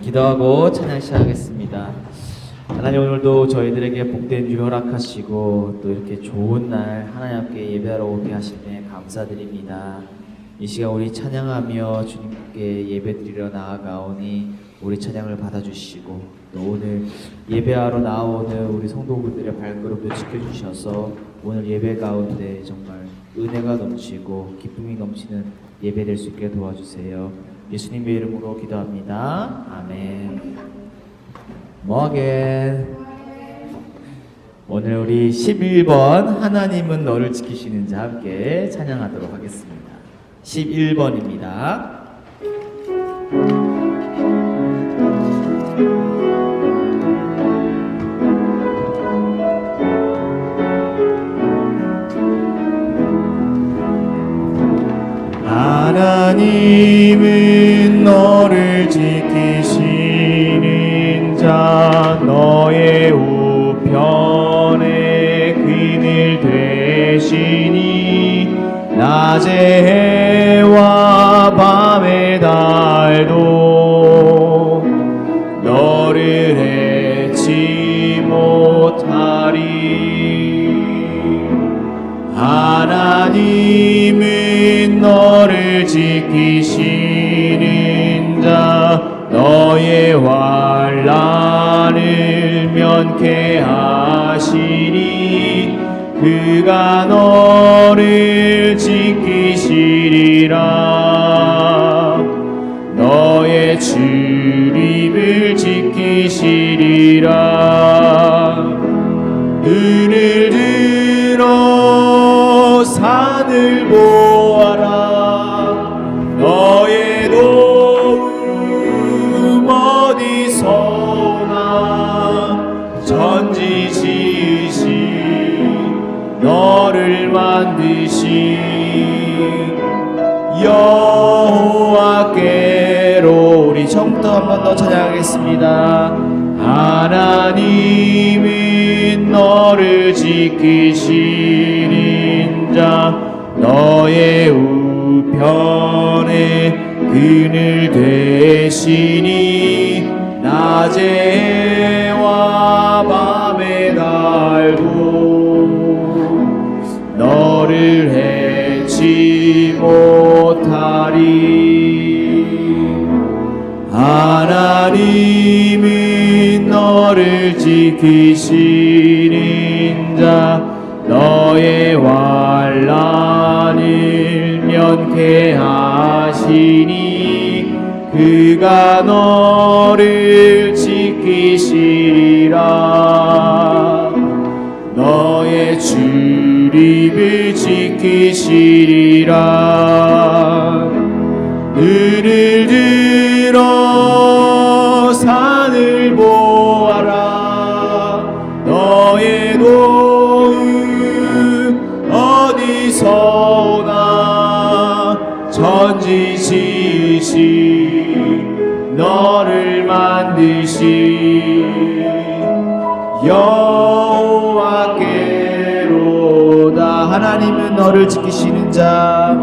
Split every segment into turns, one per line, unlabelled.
기도하고 찬양 시작하겠습니다. 하나님, 오늘도 저희들에게 복된 주 허락하시고 또 이렇게 좋은 날 하나님 함께 예배하러 오게 하시네 감사드립니다. 이 시간 우리 찬양하며 주님께 예배드리러 나아가오니 우리 찬양을 받아주시고 또 오늘 예배하러 나오는 우리 성도분들의 발걸음도 지켜주셔서 오늘 예배 가운데 정말 은혜가 넘치고 기쁨이 넘치는 예배 될 수 있게 도와주세요. 예수님의 이름으로 기도합니다. 아멘. 뭐하게? 오늘 우리 11번 하나님은 너를 지키시는 자 함께 찬양하도록 하겠습니다. 11번입니다.
하나님은 너를 지키시는 자, 너의 우편에 그늘 되시니 낮의 해와 밤의 달도 너를 해치 못하리. 하나님은 너를 지키시는 자, 너의 환난을 면케하시니 그가 너를 지키시리라. 너의 출입을 지키시리라. 눈을 들어 산을 보아라. 너의 도움 어디서 오나. 전지 지으신 너를 만드신 여호와께로. 우리 처음부터 한 번 더 찬양하겠습니다. 하나님은 너를 지키시는 자, 너의 우편에 그늘 되시니 낮의 해와 밤의 달도 너를 해치 못하리. 하나님은 너를 지키시는 자, 너의 환난을 면케하시니 그가 너를 지키시리라. 너의 출입을 지키시리라. 눈을 들어 산을 보아라. 너의 도움 어디서 오나. 전지 지으신 너를 만드신 여호와께로다. 하나님은 너를 지키시는 자.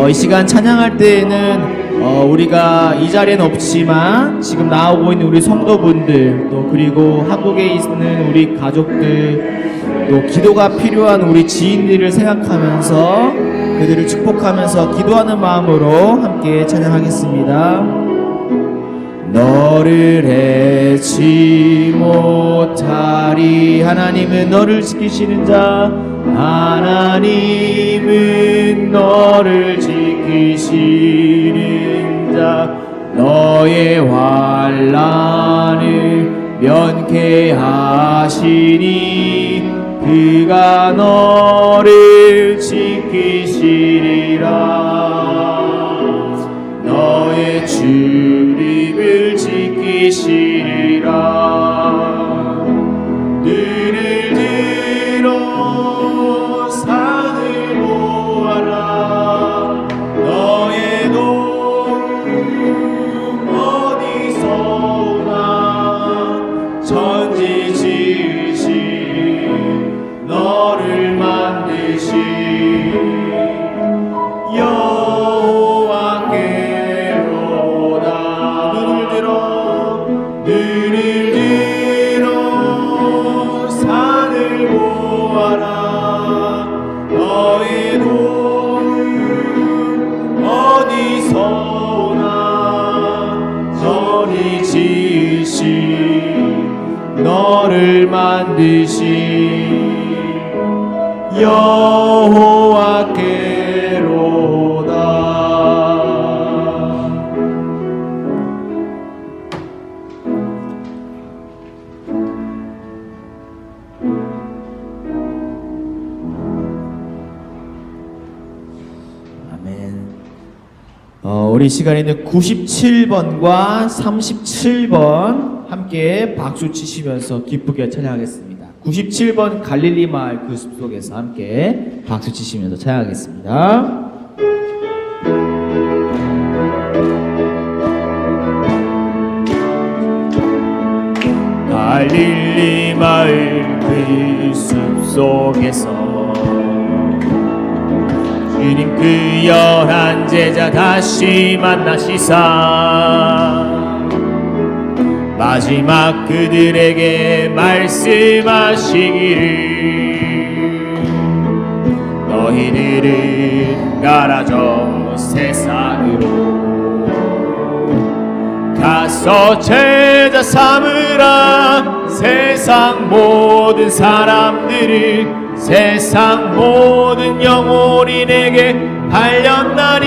이 시간 찬양할 때에는 우리가 이 자리에는 없지만 지금 나오고 있는 우리 성도분들, 또 그리고 한국에 있는 우리 가족들, 또 기도가 필요한 우리 지인들을 생각하면서 그들을 축복하면서 기도하는 마음으로 함께 찬양하겠습니다. 너를 해치 못하리. 하나님은 너를 지키시는 자, 하나님은 너를 지키시는 자, 너의 환난을 면케하시니 그가 너를 지키시리라. 너의 출입을 지키시리라. 눈을 들어 산을 보아라. 너의 도움 어디서 오나. 전지 지으신 너를 만드신 여호와께로다. 눈을 너를 만드신 여호와께로다.
아멘.
우리 시간에는 97번과 37번 함께 박수 치시면서 기쁘게 찬양하겠습니다. 97번 갈릴리 마을 그 숲속에서 함께 박수 치시면서 찬양하겠습니다. 갈릴리 마을 그 숲속에서 주님 그 열한 제자 다시 만나시사 마지막 그들에게 말씀하시기를 너희들은 가라져 세상으로 가서 제자 삼으라. 세상 모든 사람들을 세상 모든 영혼이 내게 달렸나니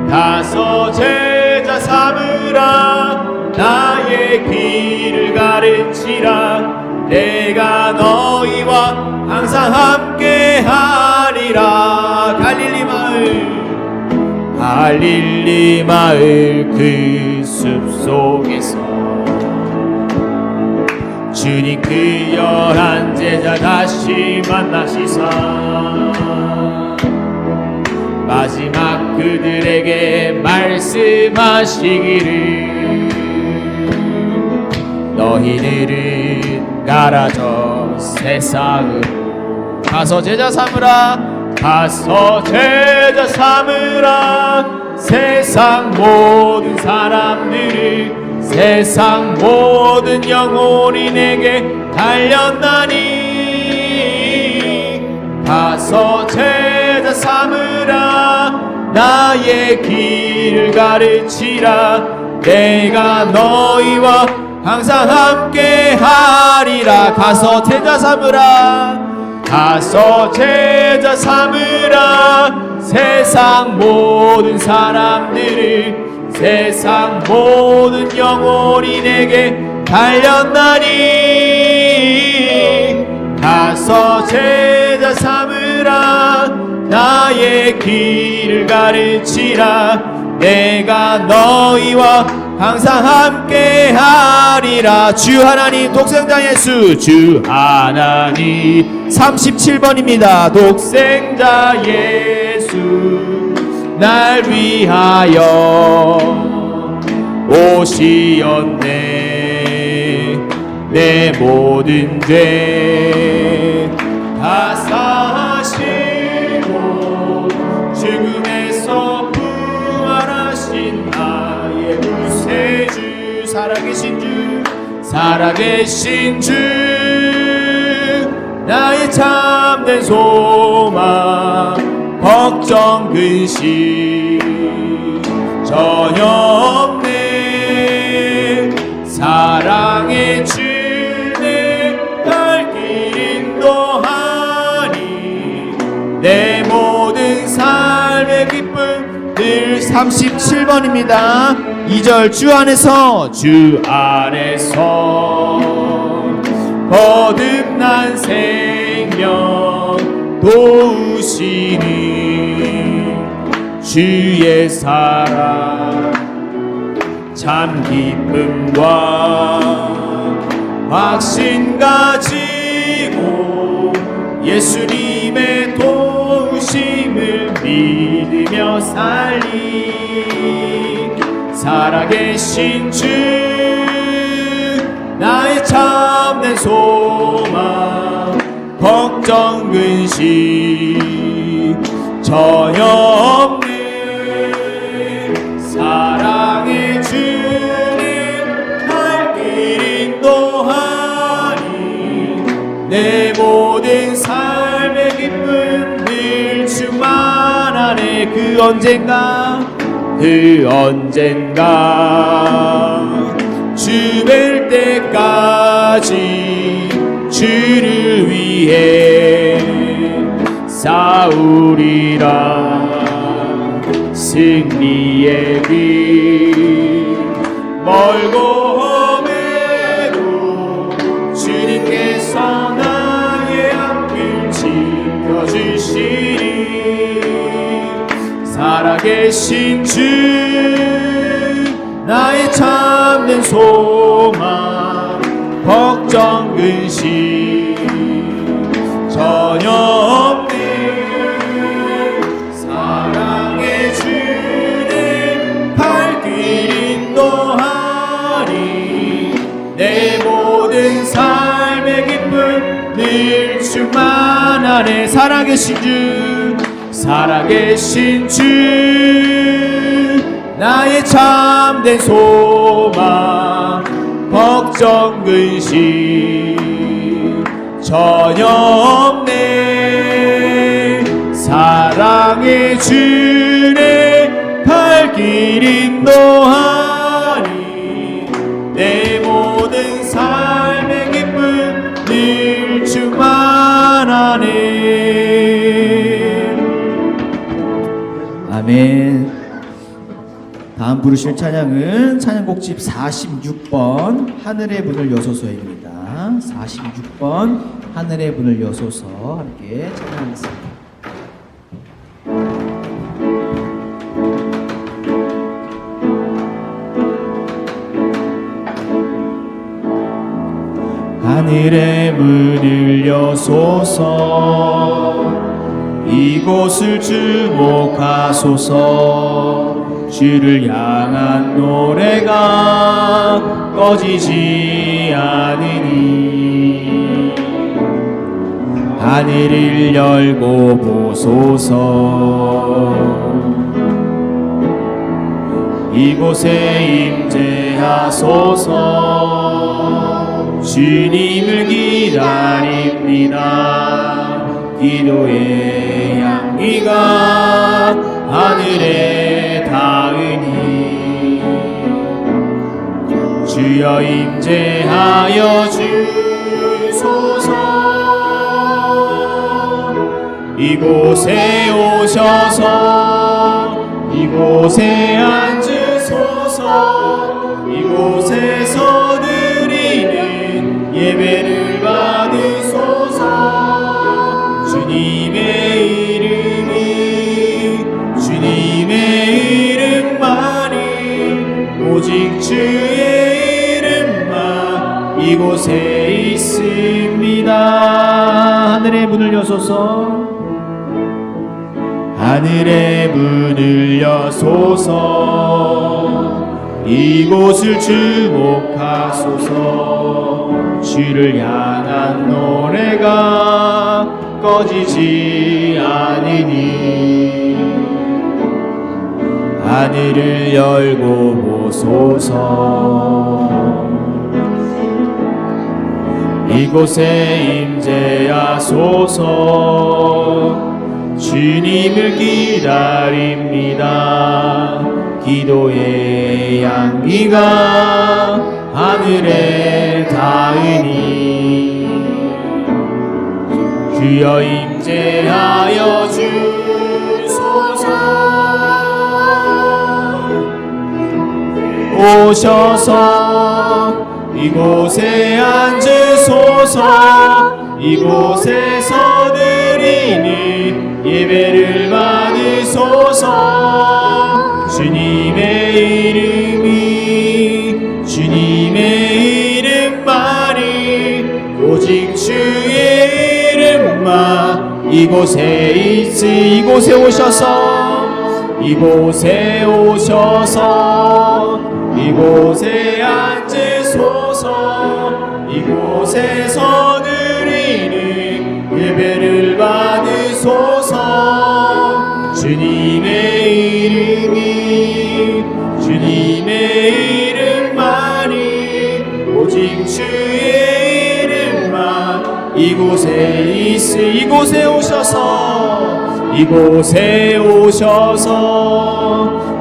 가서 제자 삼으라. 나의 길을 가르치라. 내가 너희와 항상 함께 하리라. 갈릴리 마을 그 숲속에서 주님 그 열한 제자 다시 만나시사 마지막 그들에게 말씀하시기를 너희들은 가라져 세상으로 가서 제자 삼으라. 가서 제자 삼으라. 세상 모든 사람들을 세상 모든 영혼이 내게 달렸나니 가서 제자 삼으라. 나의 길을 가르치라. 내가 너희와 항상 함께 하리라. 가서 제자 삼으라. 가서 제자 삼으라. 세상 모든 사람들을 세상 모든 영혼이 내게 달렸나니 가서 제자 삼으라. 나의 길을 가르치라. 내가 너희와 항상 함께 하리라. 주 하나님 독생자 예수 주 하나님 37번입니다. 독생자 예수 날 위하여 오시었네. 내 모든 죄 다 사하시고 죽음에서 부활하신 나의 구세주 살아계신 주 나의 참된 소망 걱정 근심 전혀 없네. 사랑의 주내 갈 길 인도하니 내 모든 삶의 기쁨 늘 37번입니다 2절 주 안에서 거듭난 생명 도우시니 주의 사랑 참 기쁨과 확신 가지고 예수님의 도우심을 믿으며 살아계신 주 나의 참된 소망 걱정 근심 전혀 없네. 사랑의 주님 갈 길 인도하니 내 모든 삶의 기쁨 늘 충만하네. 그 언젠가 주 주 뵐 때까지 주를 위해 싸우리라. 승리의 길 멀고 험해도 주님께서 나의 앞길 지켜주시리. 살아계신 주 나의 참된 소망 걱정 근심 전혀 없네. 사랑의 주님 발길 인도하리. 내 모든 삶의 기쁨 늘 충만하네. 살아계신 주 살아계신 주 나의 참된 소망 걱정 근심 전혀 없네. 사랑의 주의 발길 인도하니 내 모든 삶의 기쁨 늘 충만하네. 아멘. 다음 부르실 찬양은 찬양곡집 46번 하늘의 문을 여소서입니다. 46번 하늘의 문을 여소서 함께 찬양하겠습니다. 하늘의 문을 여소서 이곳을 주목하소서. 주를 향한 노래가 꺼지지 않으니 하늘을 열고 보소서. 이곳에 임재하소서. 주님을 기다립니다. 기도의 향기가 하늘에 닿으니 주여 임재하여 주소서. 이곳에 오셔서 이곳에 앉으소서. 이곳에서 드리는 예배를 받으소서. 주님의 이름만이 오직 주의 이름만 이곳에 있습니다. 하늘의 문을 여소서. 하늘의 문을 여소서. 이곳을 주목하소서. 주를 향한 노래가 꺼지지 않으니 하늘을 열고 보소서. 이곳에 임재하소서. 주님을 기다립니다. 기도의 향기가 하늘에 닿으니 주여 임재하여 주소서. 오셔서 이곳에 앉으소서. 이곳에서 드리는 예배를 받으소서. 주님의 이름만이 오직 주의 이름만 이곳에 있으. 이곳에 오셔서 이곳에 앉으소서. 이곳에서 드리는 예배를 받으소서. 주님의 이름만이 오직 주의 이름만 이곳에 있으. 이곳에 오셔서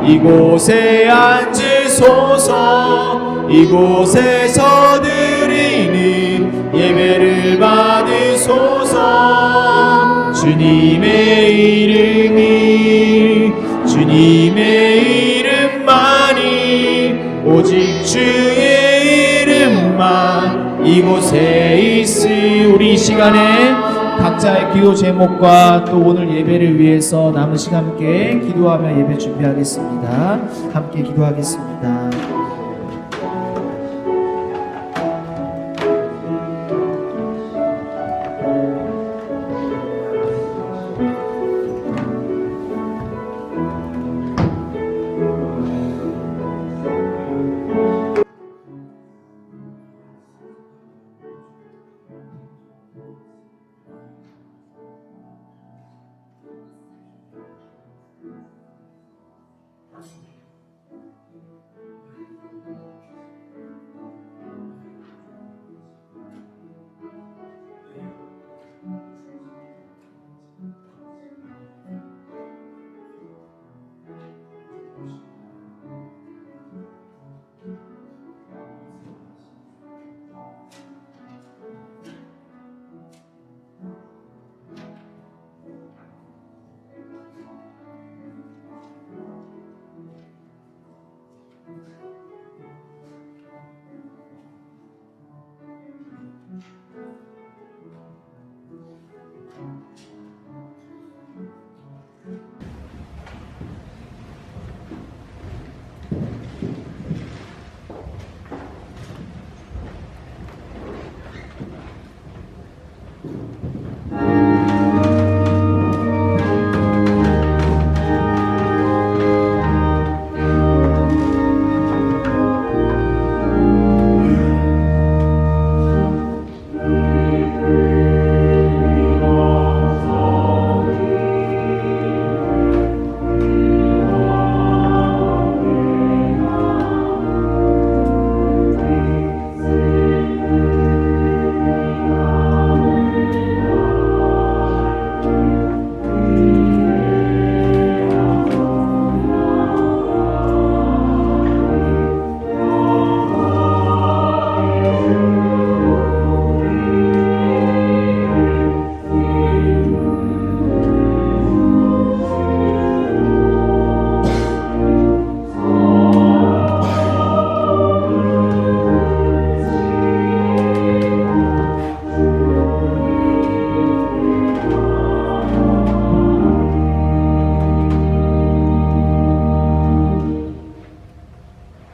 이곳에 앉으소서. 이곳에서 드리는 예배를 받으소서. 주님의 주님의 이름만이 오직 주의 이름만 이곳에 있으. 우리 이 시간에 각자의 기도 제목과 또 오늘 예배를 위해서 남은 시간 함께 기도하며 예배 준비하겠습니다. 함께 기도하겠습니다.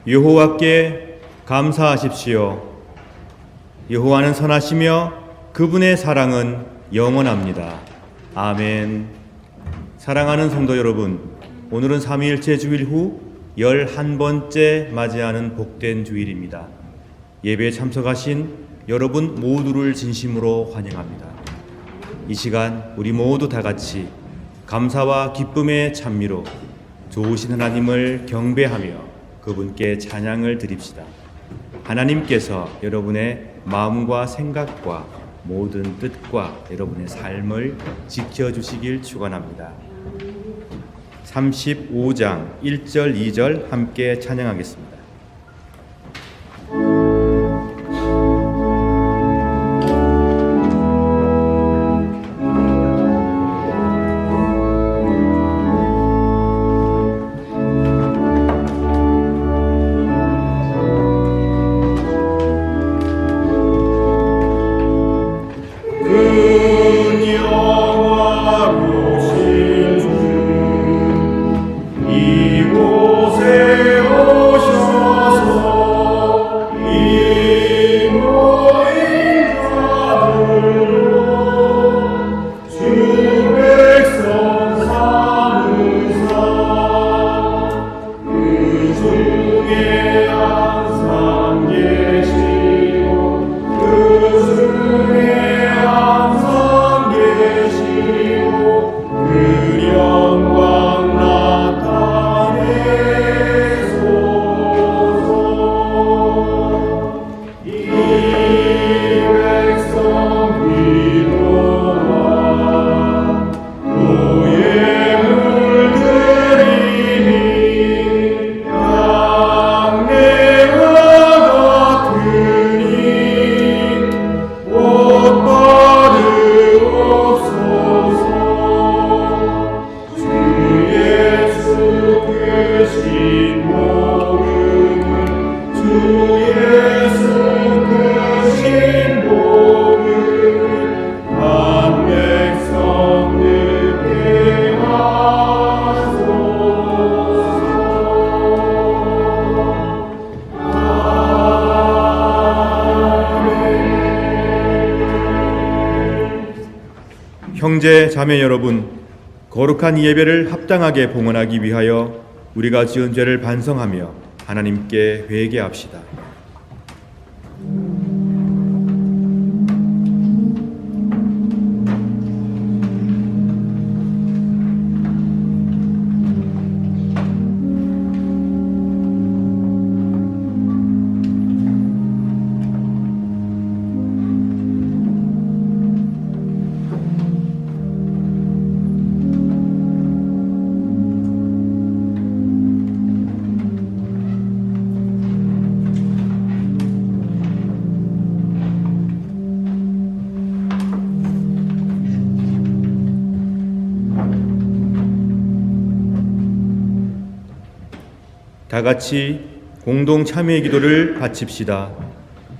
여호와께 감사하십시오. 여호와는 선하시며 그분의 사랑은 영원합니다. 아멘. 사랑하는 성도 여러분, 오늘은 삼위일체 주일 후 11번째 맞이하는 복된 주일입니다. 예배에 참석하신 여러분 모두를 진심으로 환영합니다. 이 시간 우리 모두 다 같이 감사와 기쁨의 찬미로 좋으신 하나님을 경배하며 그분께 찬양을 드립시다. 하나님께서 여러분의 마음과 생각과 모든 뜻과 여러분의 삶을 지켜주시길 축원합니다. 35장 1절 2절 함께 찬양하겠습니다.
이곳에 오셔
형제 자매 여러분, 거룩한 이 예배를 합당하게 봉헌하기 위하여 우리가 지은 죄를 반성하며 하나님께 회개합시다. 다 같이 공동 참회의 기도를 바칩시다.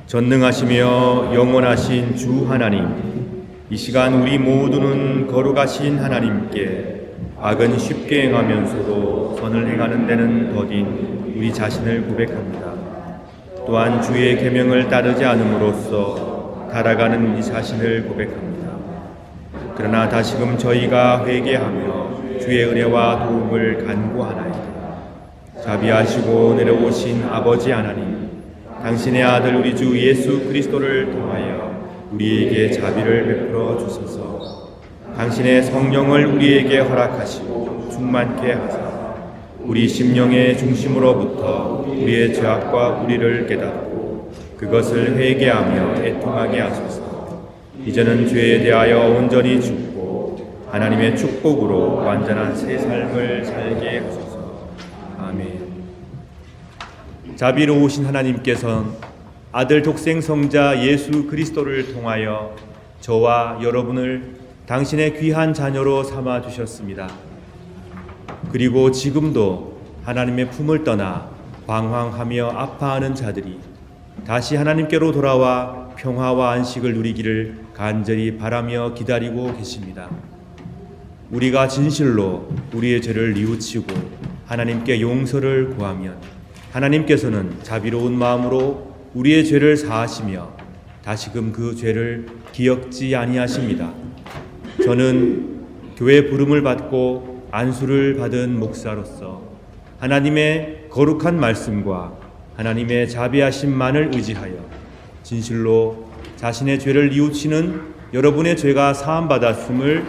전능하시며 영원하신 주 하나님, 이 시간 우리 모두는 거룩하신 하나님께 악은 쉽게 행하면서도 선을 행하는 데는 더딘 우리 자신을 고백합니다. 또한 주의 계명을 따르지 않음으로써 타락하는 우리 자신을 고백합니다. 그러나 다시금 저희가 회개하며 주의 은혜와 도움을 간구하나이다. 자비하시고 내려오신 아버지 하나님, 당신의 아들 우리 주 예수 그리스도를 통하여 우리에게 자비를 베풀어 주소서. 당신의 성령을 우리에게 허락하시고 충만케 하사 우리 심령의 중심으로부터 우리의 죄악과 불의를 깨닫고 그것을 회개하며 애통하게 하소서. 이제는 죄에 대하여 온전히 죽고 하나님의 축복으로 완전한 새 삶을 살게 하소서. 아멘. 자비로우신 하나님께서는 아들 독생 성자 예수 그리스도를 통하여 저와 여러분을 당신의 귀한 자녀로 삼아 주셨습니다. 그리고 지금도 하나님의 품을 떠나 방황하며 아파하는 자들이 다시 하나님께로 돌아와 평화와 안식을 누리기를 간절히 바라며 기다리고 계십니다. 우리가 진실로 우리의 죄를 뉘우치고 하나님께 용서를 구하면 하나님께서는 자비로운 마음으로 우리의 죄를 사하시며 다시금 그 죄를 기억지 아니하십니다. 저는 교회 부름을 받고 안수를 받은 목사로서 하나님의 거룩한 말씀과 하나님의 자비하심만을 의지하여 진실로 자신의 죄를 뉘우치는 여러분의 죄가 사함받았음을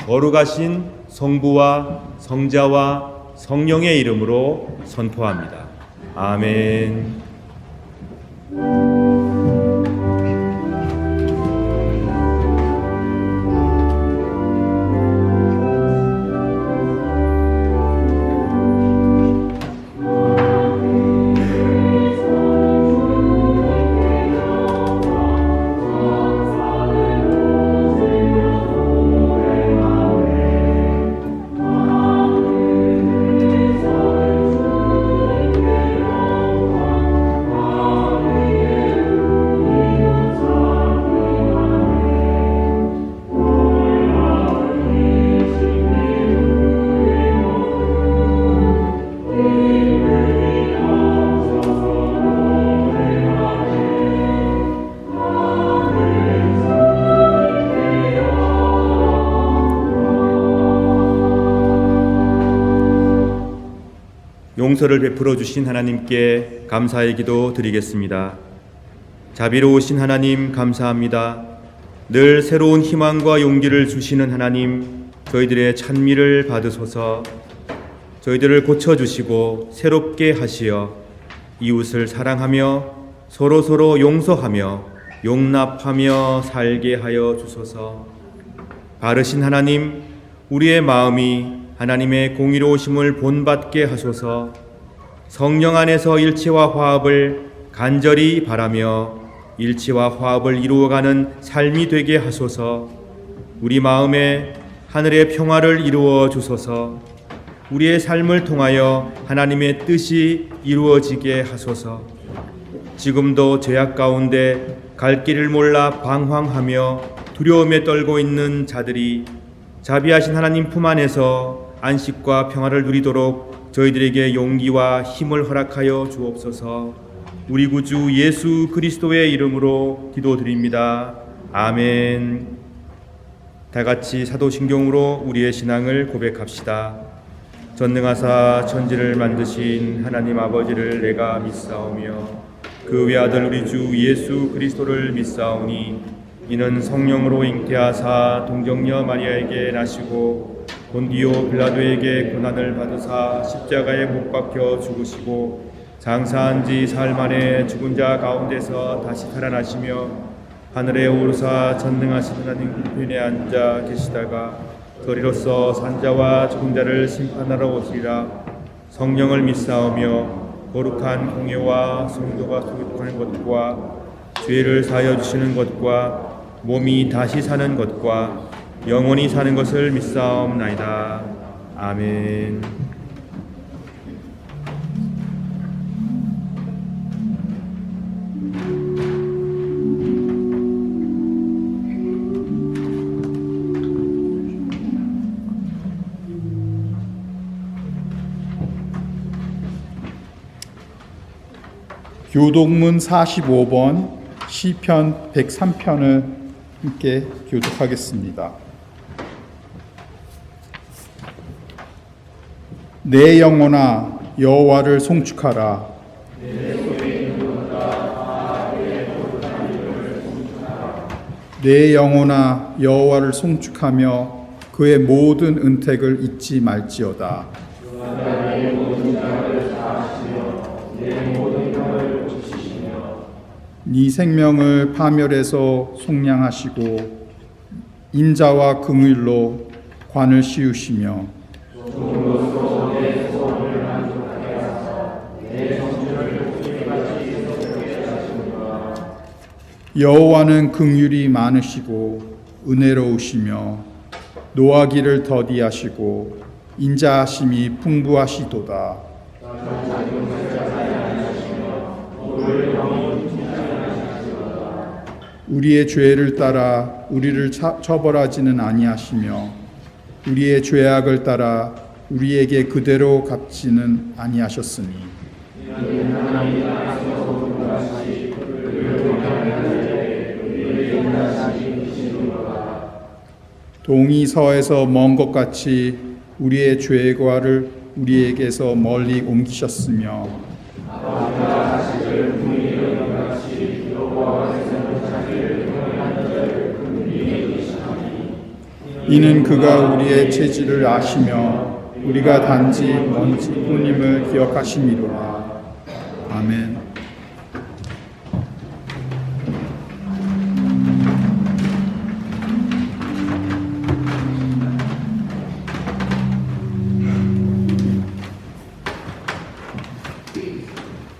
거룩하신 성부와 성자와 성령의 이름으로 선포합니다. 아멘. 용서를 베풀어 주신 하나님께 감사의 기도 드리겠습니다. 자비로우신 하나님 감사합니다. 늘 새로운 희망과 용기를 주시는 하나님, 저희들의 찬미를 받으소서. 저희들을 고쳐주시고 새롭게 하시어 이웃을 사랑하며 서로서로 용서하며 용납하며 살게 하여 주소서. 바르신 하나님, 우리의 마음이 하나님의 공의로우심을 본받게 하소서. 성령 안에서 일치와 화합을 간절히 바라며 일치와 화합을 이루어가는 삶이 되게 하소서. 우리 마음에 하늘의 평화를 이루어 주소서. 우리의 삶을 통하여 하나님의 뜻이 이루어지게 하소서. 지금도 죄악 가운데 갈 길을 몰라 방황하며 두려움에 떨고 있는 자들이 자비하신 하나님 품 안에서 안식과 평화를 누리도록 저희들에게 용기와 힘을 허락하여 주옵소서. 우리 구주 예수 그리스도의 이름으로 기도드립니다. 아멘. 다같이 사도신경으로 우리의 신앙을 고백합시다. 전능하사 천지를 만드신 하나님 아버지를 내가 믿사오며 그 외아들 우리 주 예수 그리스도를 믿사오니 이는 성령으로 잉태하사 동정녀 마리아에게 나시고 본디오 빌라도에게 고난을 받으사 십자가에 못 박혀 죽으시고 장사한 지 사흘 만에 죽은 자 가운데서 다시 살아나시며 하늘에 오르사 전능하신 하나님 우편에 앉아 계시다가 거리로서 산자와 죽은 자를 심판하러 오시리라. 성령을 믿사오며 거룩한 공예와 성도가 소유하는 것과 죄를 사하여 주시는 것과 몸이 다시 사는 것과 영원히 사는 것을 믿사옵나이다. 아멘.
교독문 45번 시편 103편을 함께 교독하겠습니다. 내 영혼아 여호와를 송축하라. 내 영혼아 여호와를 송축하며 그의 모든 은택을 잊지 말지어다. 네 생명을 파멸해서 속량하시고 인자와 긍휼로 관을 씌우시며 여호와는 긍휼이 많으시고 은혜로우시며 노하기를 더디하시고 인자하심이 풍부하시도다. 우리의 죄를 따라 우리를 처벌하지는 아니하시며 우리의 죄악을 따라 우리에게 그대로 갚지는 아니하셨으니 동이 서에서 먼 것 같이 우리의 죄과를 우리에게서 멀리 옮기셨으며 이는 그가 우리의 체질을 아시며 우리가 단지 먼지뿐임을 기억하심이로라. 아멘.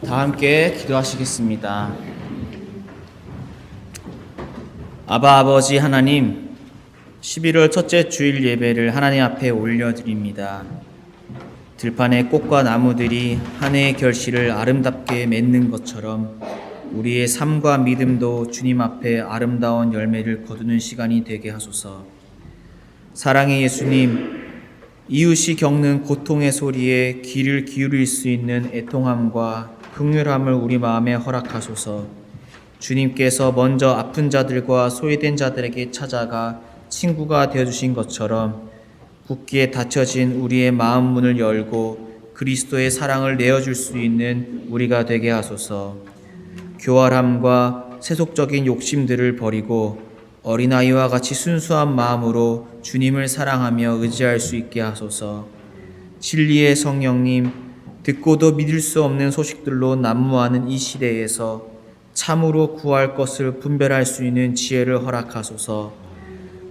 다 함께 기도하시겠습니다. 아바 아버지 하나님, 11월 첫째 주일 예배를 하나님 앞에 올려드립니다. 들판의 꽃과 나무들이 한 해의 결실을 아름답게 맺는 것처럼 우리의 삶과 믿음도 주님 앞에 아름다운 열매를 거두는 시간이 되게 하소서. 사랑의 예수님, 이웃이 겪는 고통의 소리에 귀를 기울일 수 있는 애통함과 긍휼함을 우리 마음에 허락하소서. 주님께서 먼저 아픈 자들과 소외된 자들에게 찾아가 친구가 되어주신 것처럼 굳게 닫혀진 우리의 마음 문을 열고 그리스도의 사랑을 내어줄 수 있는 우리가 되게 하소서. 교활함과 세속적인 욕심들을 버리고 어린아이와 같이 순수한 마음으로 주님을 사랑하며 의지할 수 있게 하소서. 진리의 성령님, 듣고도 믿을 수 없는 소식들로 난무하는 이 시대에서 참으로 구할 것을 분별할 수 있는 지혜를 허락하소서.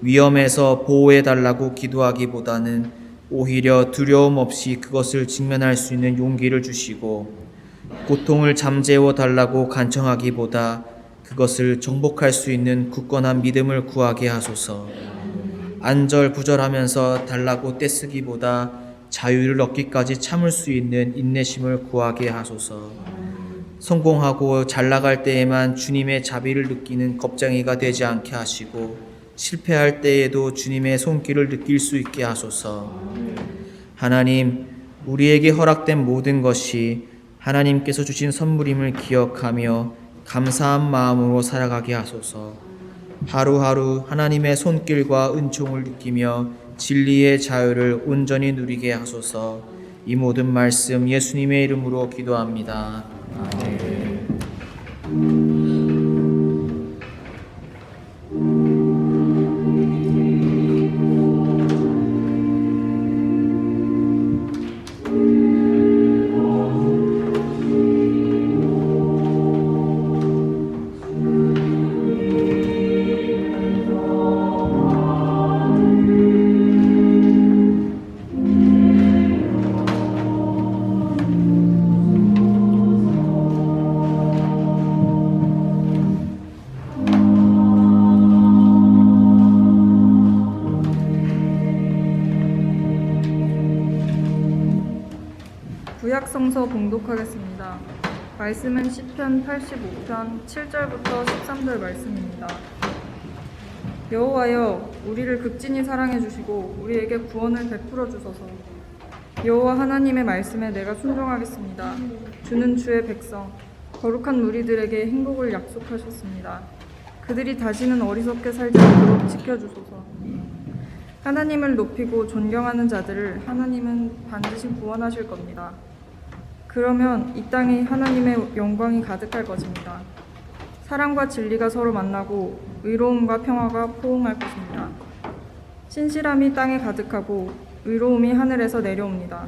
위험에서 보호해달라고 기도하기보다는 오히려 두려움 없이 그것을 직면할 수 있는 용기를 주시고, 고통을 잠재워 달라고 간청하기보다 그것을 정복할 수 있는 굳건한 믿음을 구하게 하소서. 안절부절하면서 달라고 떼쓰기보다 자유를 얻기까지 참을 수 있는 인내심을 구하게 하소서. 성공하고 잘 나갈 때에만 주님의 자비를 느끼는 겁쟁이가 되지 않게 하시고, 실패할 때에도 주님의 손길을 느낄 수 있게 하소서. 하나님, 우리에게 허락된 모든 것이 하나님께서 주신 선물임을 기억하며 감사한 마음으로 살아가게 하소서.
하루하루 하나님의 손길과 은총을 느끼며 진리의 자유를 온전히 누리게 하소서. 이 모든 말씀 예수님의 이름으로 기도합니다. 아멘.
구약성서 봉독하겠습니다. 말씀은 시편 85편 7절부터 13절 말씀입니다. 여호와여, 우리를 극진히 사랑해 주시고 우리에게 구원을 베풀어 주소서. 여호와 하나님의 말씀에 내가 순종하겠습니다. 주는 주의 백성, 거룩한 무리들에게 행복을 약속하셨습니다. 그들이 다시는 어리석게 살지 않도록 지켜주소서. 하나님을 높이고 존경하는 자들을 하나님은 반드시 구원하실 겁니다. 그러면 이 땅에 하나님의 영광이 가득할 것입니다. 사랑과 진리가 서로 만나고 의로움과 평화가 포옹할 것입니다. 신실함이 땅에 가득하고 의로움이 하늘에서 내려옵니다.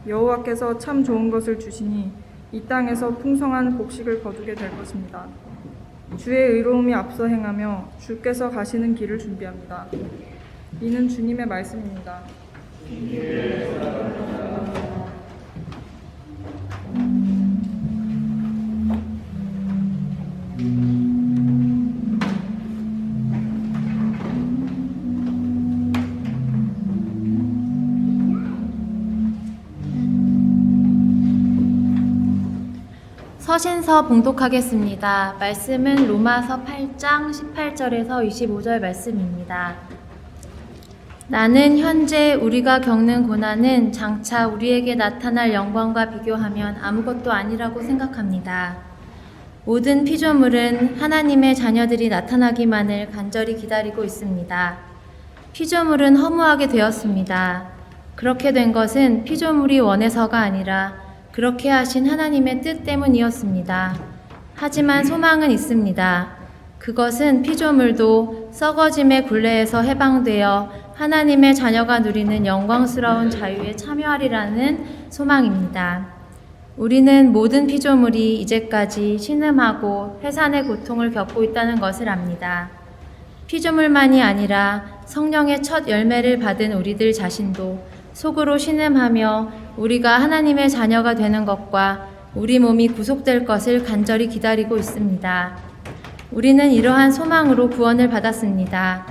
여호와께서 참 좋은 것을 주시니 이 땅에서 풍성한 복식을 거두게 될 것입니다. 주의 의로움이 앞서 행하며 주께서 가시는 길을 준비합니다. 이는 주님의 말씀입니다.
서신서 봉독하겠습니다. 말씀은 로마서 8장 18절에서 25절 말씀입니다. 나는 현재 우리가 겪는 고난은 장차 우리에게 나타날 영광과 비교하면 아무것도 아니라고 생각합니다. 모든 피조물은 하나님의 자녀들이 나타나기만을 간절히 기다리고 있습니다. 피조물은 허무하게 되었습니다. 그렇게 된 것은 피조물이 원해서가 아니라 그렇게 하신 하나님의 뜻 때문이었습니다. 하지만 소망은 있습니다. 그것은 피조물도 썩어짐의 굴레에서 해방되어 하나님의 자녀가 누리는 영광스러운 자유에 참여하리라는 소망입니다. 우리는 모든 피조물이 이제까지 신음하고 해산의 고통을 겪고 있다는 것을 압니다. 피조물만이 아니라 성령의 첫 열매를 받은 우리들 자신도 속으로 신음하며 우리가 하나님의 자녀가 되는 것과 우리 몸이 구속될 것을 간절히 기다리고 있습니다. 우리는 이러한 소망으로 구원을 받았습니다.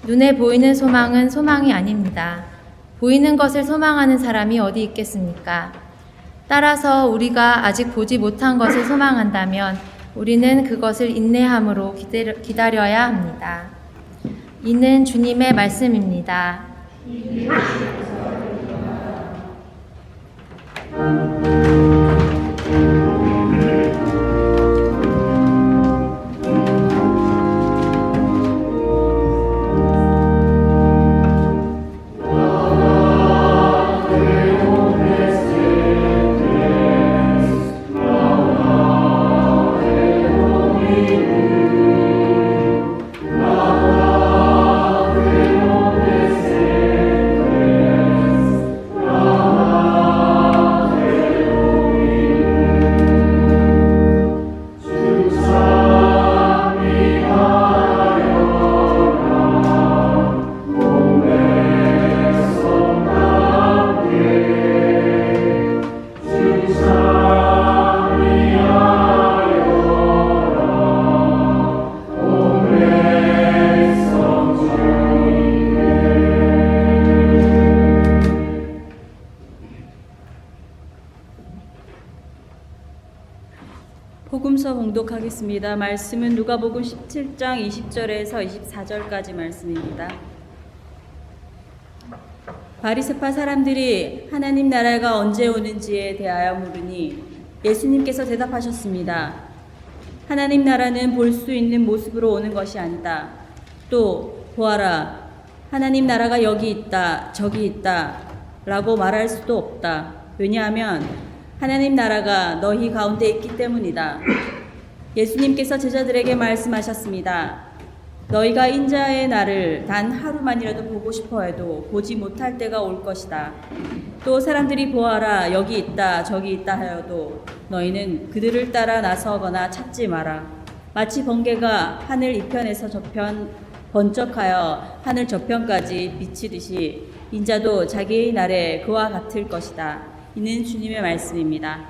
눈에 보이는 소망은 소망이 아닙니다. 보이는 것을 소망하는 사람이 어디 있겠습니까? 따라서 우리가 아직 보지 못한 것을 소망한다면 우리는 그것을 인내함으로 기다려야 합니다. 이는 주님의 말씀입니다.
복음서 봉독하겠습니다. 말씀은 누가복음 17장 20절에서 24절까지 말씀입니다. 바리새파 사람들이 하나님 나라가 언제 오는지에 대하여 물으니 예수님께서 대답하셨습니다. 하나님 나라는 볼 수 있는 모습으로 오는 것이 아니다. 또 보아라, 하나님 나라가 여기 있다, 저기 있다 라고 말할 수도 없다. 왜냐하면 하나님 나라가 너희 가운데 있기 때문이다. 예수님께서 제자들에게 말씀하셨습니다. 너희가 인자의 날을 단 하루만이라도 보고 싶어 해도 보지 못할 때가 올 것이다. 또 사람들이 보아라, 여기 있다, 저기 있다 하여도 너희는 그들을 따라 나서거나 찾지 마라. 마치 번개가 하늘 이편에서 저편 번쩍하여 하늘 저편까지 비치듯이 인자도 자기의 날에 그와 같을 것이다. 이는 주님의 말씀입니다.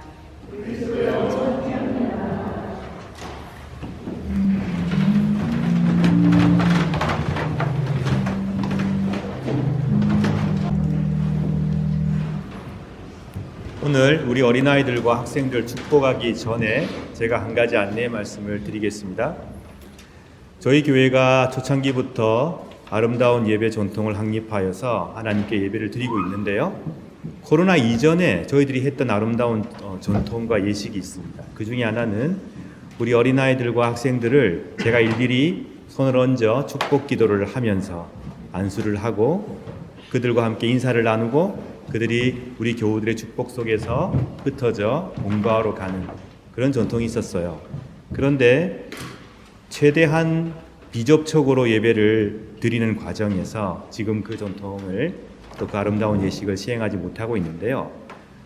오늘 우리 어린아이들과 학생들 축복하기 전에 제가 한 가지 안내 말씀을 드리겠습니다. 저희 교회가 초창기부터 아름다운 예배 전통을 확립하여서 하나님께 예배를 드리고 있는데요. 코로나 이전에 저희들이 했던 아름다운 전통과 예식이 있습니다. 그 중에 하나는 우리 어린아이들과 학생들을 제가 일일이 손을 얹어 축복 기도를 하면서 안수를 하고 그들과 함께 인사를 나누고 그들이 우리 교우들의 축복 속에서 흩어져 공부하러 가는 그런 전통이 있었어요. 그런데 최대한 비접촉으로 예배를 드리는 과정에서 지금 그 전통을 또 그 아름다운 예식을 시행하지 못하고 있는데요.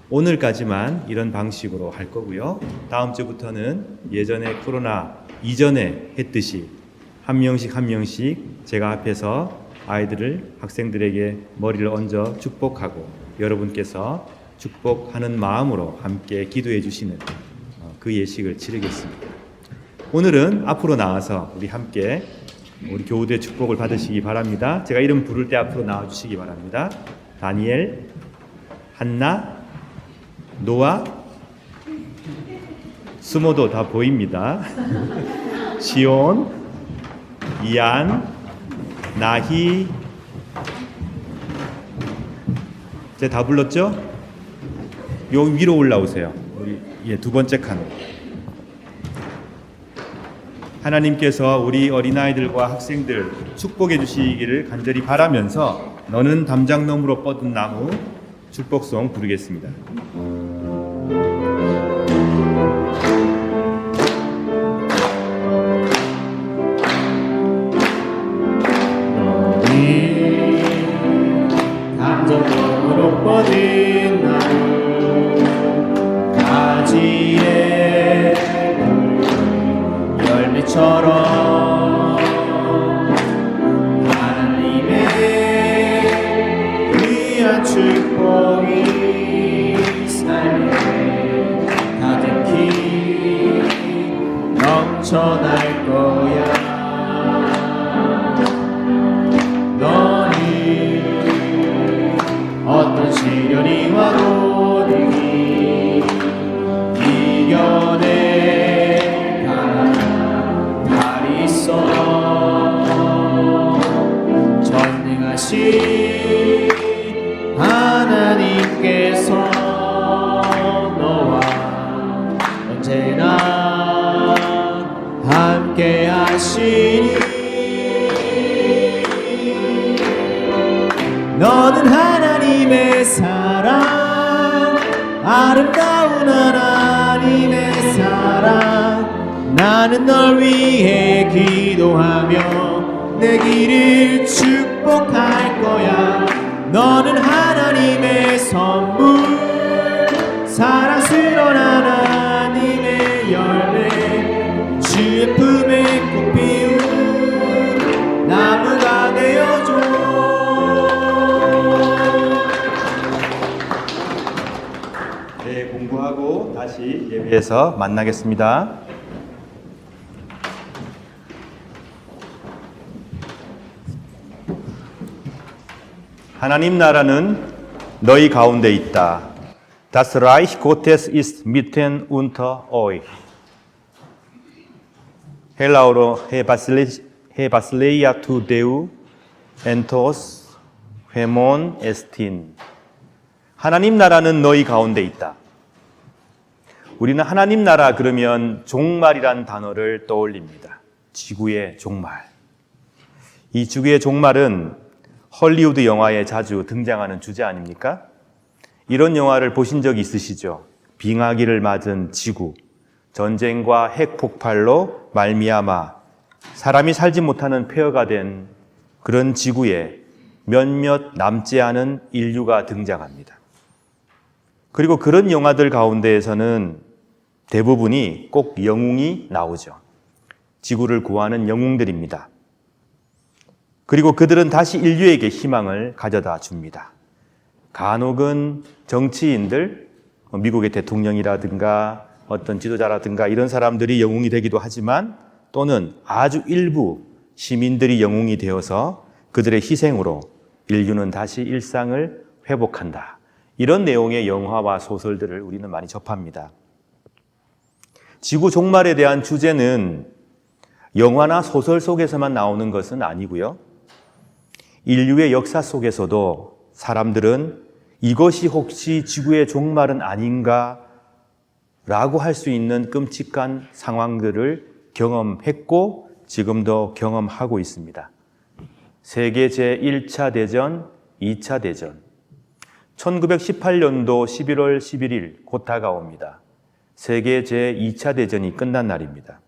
오늘까지만 이런 방식으로 할 거고요. 다음 주부터는 예전에 코로나 이전에 했듯이 한 명씩 제가 앞에서 아이들을 학생들에게 머리를 얹어 축복하고 여러분께서 축복하는 마음으로 함께 기도해 주시는 그 예식을 치르겠습니다. 오늘은 앞으로 나와서 우리 함께 우리 교우들의 축복을 받으시기 바랍니다. 제가 이름 부를 때 앞으로 나와 주시기 바랍니다. 다니엘, 한나, 노아, 스모도 다 보입니다. 시온, 이안, 나희, 제가 다 불렀죠? 여기 위로 올라오세요. 우리 두 번째 칸으로. 하나님께서 우리 어린아이들과 학생들 축복해 주시기를 간절히 바라면서 너는 담장너머로 뻗은 나무 축복송 부르겠습니다.
담장너머로 뻗은 나무 가지에 열매처럼 하나님의 귀한 축복이 삶에 가득히 넘쳐날 거야. 너는 어떤 시련이 와도 이겨내 달이 있어. 전능하신 하나님께서 너와 언제나 함께 하시니 너는 하나님의 사랑, 아름다운 하나님의 사랑. 나는 널 위해 기도하며 내 길을 축복할 거야. 너는 하나님의 선물, 사랑스러운 하나님의 열매, 주의 품에 꽃 피운 나무가 되어줘.
네, 공부하고 다시 예배에서 만나겠습니다. 하나님 나라는 너희 가운데 있다. Das Reich Gottes ist mitten unter euch. 헬라어로 he basileia tu deu entos hemon estin. 하나님 나라는 너희 가운데 있다. 우리는 하나님 나라 그러면 종말이란 단어를 떠올립니다. 지구의 종말. 이 지구의 종말은 헐리우드 영화에 자주 등장하는 주제 아닙니까? 이런 영화를 보신 적 있으시죠? 빙하기를 맞은 지구, 전쟁과 핵폭발로 말미암아 사람이 살지 못하는 폐허가 된 그런 지구에 몇몇 남지 않은 인류가 등장합니다. 그리고 그런 영화들 가운데에서는 대부분이 꼭 영웅이 나오죠. 지구를 구하는 영웅들입니다. 그리고 그들은 다시 인류에게 희망을 가져다 줍니다. 간혹은 정치인들, 미국의 대통령이라든가 어떤 지도자라든가 이런 사람들이 영웅이 되기도 하지만 또는 아주 일부 시민들이 영웅이 되어서 그들의 희생으로 인류는 다시 일상을 회복한다. 이런 내용의 영화와 소설들을 우리는 많이 접합니다. 지구 종말에 대한 주제는 영화나 소설 속에서만 나오는 것은 아니고요. 인류의 역사 속에서도 사람들은 이것이 혹시 지구의 종말은 아닌가 라고 할 수 있는 끔찍한 상황들을 경험했고 지금도 경험하고 있습니다. 세계 제1차 대전, 2차 대전, 1918년도 11월 11일 곧 다가옵니다. 세계 제2차 대전이 끝난 날입니다.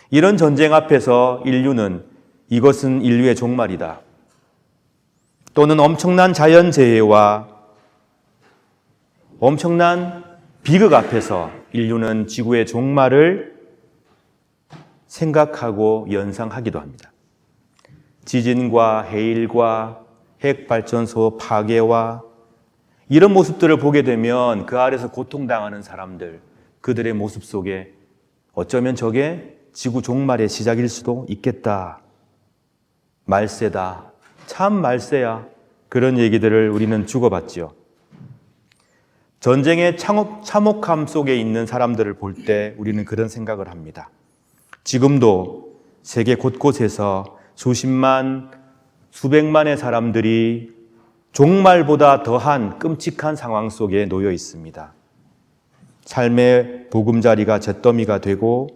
이런 전쟁 앞에서 인류는 이것은 인류의 종말이다. 또는 엄청난 자연재해와 엄청난 비극 앞에서 인류는 지구의 종말을 생각하고 연상하기도 합니다. 지진과 해일과 핵발전소 파괴와 이런 모습들을 보게 되면 그 아래서 고통당하는 사람들, 그들의 모습 속에 어쩌면 저게 지구 종말의 시작일 수도 있겠다. 말세다. 참 말세야. 그런 얘기들을 우리는 주고받지요. 전쟁의 참혹함 속에 있는 사람들을 볼 때 우리는 그런 생각을 합니다. 지금도 세계 곳곳에서 수십만, 수백만의 사람들이 종말보다 더한 끔찍한 상황 속에 놓여 있습니다. 삶의 보금자리가 잿더미가 되고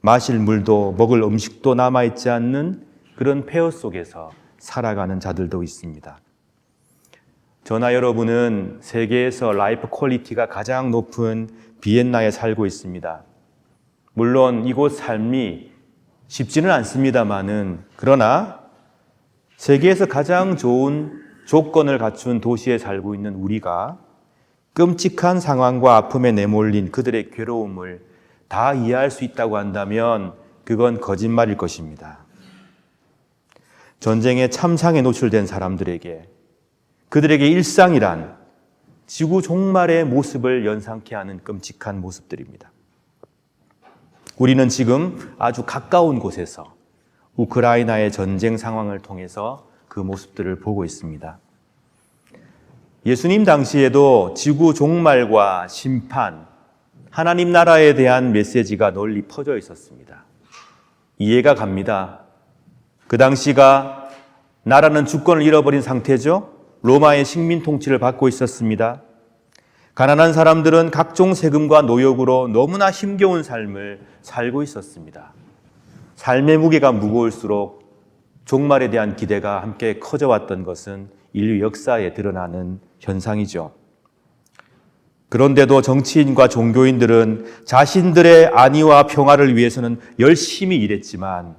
마실 물도 먹을 음식도 남아있지 않는 그런 폐허 속에서 살아가는 자들도 있습니다. 저나 여러분은 세계에서 라이프 퀄리티가 가장 높은 비엔나에 살고 있습니다. 물론 이곳 삶이 쉽지는 않습니다만은 그러나 세계에서 가장 좋은 조건을 갖춘 도시에 살고 있는 우리가 끔찍한 상황과 아픔에 내몰린 그들의 괴로움을 다 이해할 수 있다고 한다면 그건 거짓말일 것입니다. 전쟁의 참상에 노출된 사람들에게 그들에게 일상이란 지구 종말의 모습을 연상케 하는 끔찍한 모습들입니다. 우리는 지금 아주 가까운 곳에서 우크라이나의 전쟁 상황을 통해서 그 모습들을 보고 있습니다. 예수님 당시에도 지구 종말과 심판, 하나님 나라에 대한 메시지가 널리 퍼져 있었습니다. 이해가 갑니다. 그 당시가 나라는 주권을 잃어버린 상태죠. 로마의 식민 통치를 받고 있었습니다. 가난한 사람들은 각종 세금과 노역으로 너무나 힘겨운 삶을 살고 있었습니다. 삶의 무게가 무거울수록 종말에 대한 기대가 함께 커져왔던 것은 인류 역사에 드러나는 현상이죠. 그런데도 정치인과 종교인들은 자신들의 안위와 평화를 위해서는 열심히 일했지만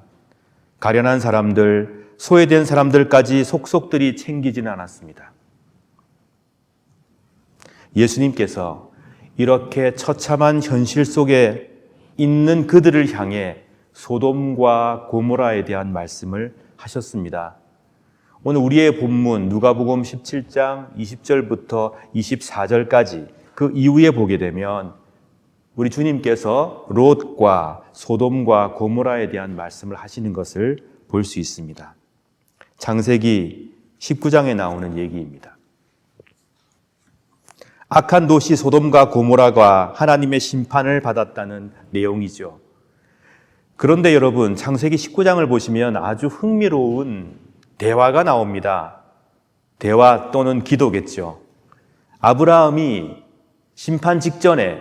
가련한 사람들, 소외된 사람들까지 속속들이 챙기지는 않았습니다. 예수님께서 이렇게 처참한 현실 속에 있는 그들을 향해 소돔과 고모라에 대한 말씀을 하셨습니다. 오늘 우리의 본문 누가복음 17장 20절부터 24절까지 그 이후에 보게 되면 우리 주님께서 롯과 소돔과 고모라에 대한 말씀을 하시는 것을 볼 수 있습니다. 창세기 19장에 나오는 얘기입니다. 악한 도시 소돔과 고모라가 하나님의 심판을 받았다는 내용이죠. 그런데 여러분, 창세기 19장을 보시면 아주 흥미로운 대화가 나옵니다. 대화 또는 기도겠죠. 아브라함이 심판 직전에,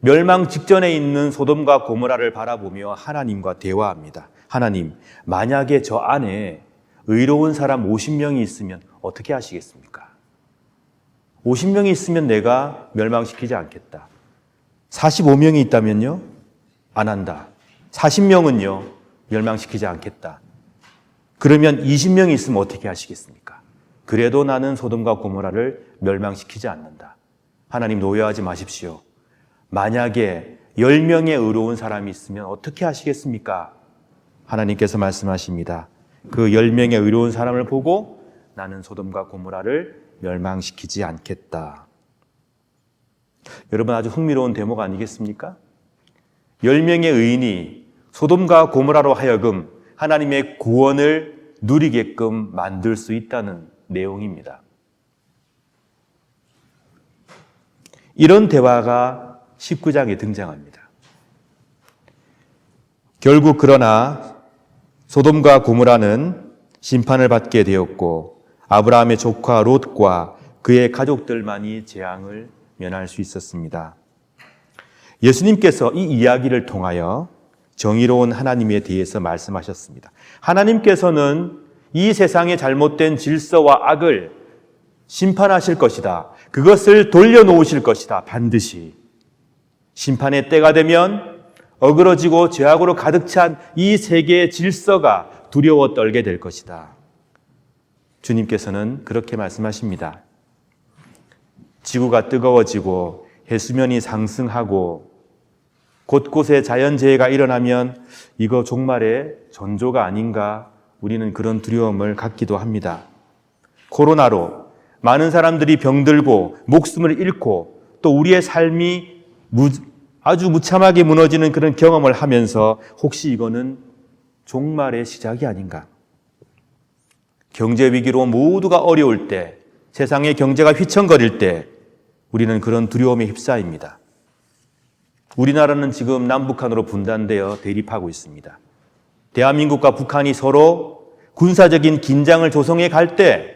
멸망 직전에 있는 소돔과 고모라를 바라보며 하나님과 대화합니다. 하나님, 만약에 저 안에
의로운 사람 50명이 있으면 어떻게 하시겠습니까? 50명이 있으면 내가 멸망시키지 않겠다. 45명이 있다면요? 안 한다. 40명은요? 멸망시키지 않겠다. 그러면 20명이 있으면 어떻게 하시겠습니까? 그래도 나는 소돔과 고모라를 멸망시키지 않는다. 하나님 노여하지 마십시오. 만약에 10명의 의로운 사람이 있으면 어떻게 하시겠습니까? 하나님께서 말씀하십니다. 그 10명의 의로운 사람을 보고 나는 소돔과 고모라를 멸망시키지 않겠다. 여러분 아주 흥미로운 대목 아니겠습니까? 10명의 의인이 소돔과 고모라로 하여금 하나님의 구원을 누리게끔 만들 수 있다는 내용입니다. 이런 대화가 19장에 등장합니다. 결국 그러나 소돔과 고모라는 심판을 받게 되었고 아브라함의 조카 롯과 그의 가족들만이 재앙을 면할 수 있었습니다. 예수님께서 이 이야기를 통하여 정의로운 하나님에 대해서 말씀하셨습니다. 하나님께서는 이 세상의 잘못된 질서와 악을 심판하실 것이다. 그것을 돌려놓으실 것이다. 반드시. 심판의 때가 되면 어그러지고 죄악으로 가득 찬 이 세계의 질서가 두려워 떨게 될 것이다. 주님께서는 그렇게 말씀하십니다. 지구가 뜨거워지고 해수면이 상승하고 곳곳에 자연재해가 일어나면 이거 종말의 전조가 아닌가 우리는 그런 두려움을 갖기도 합니다. 코로나로 많은 사람들이 병들고 목숨을 잃고 또 우리의 삶이 아주 무참하게 무너지는 그런 경험을 하면서 혹시 이거는 종말의 시작이 아닌가? 경제 위기로 모두가 어려울 때, 세상의 경제가 휘청거릴 때 우리는 그런 두려움에 휩싸입니다. 우리나라는 지금 남북한으로 분단되어 대립하고 있습니다. 대한민국과 북한이 서로 군사적인 긴장을 조성해 갈 때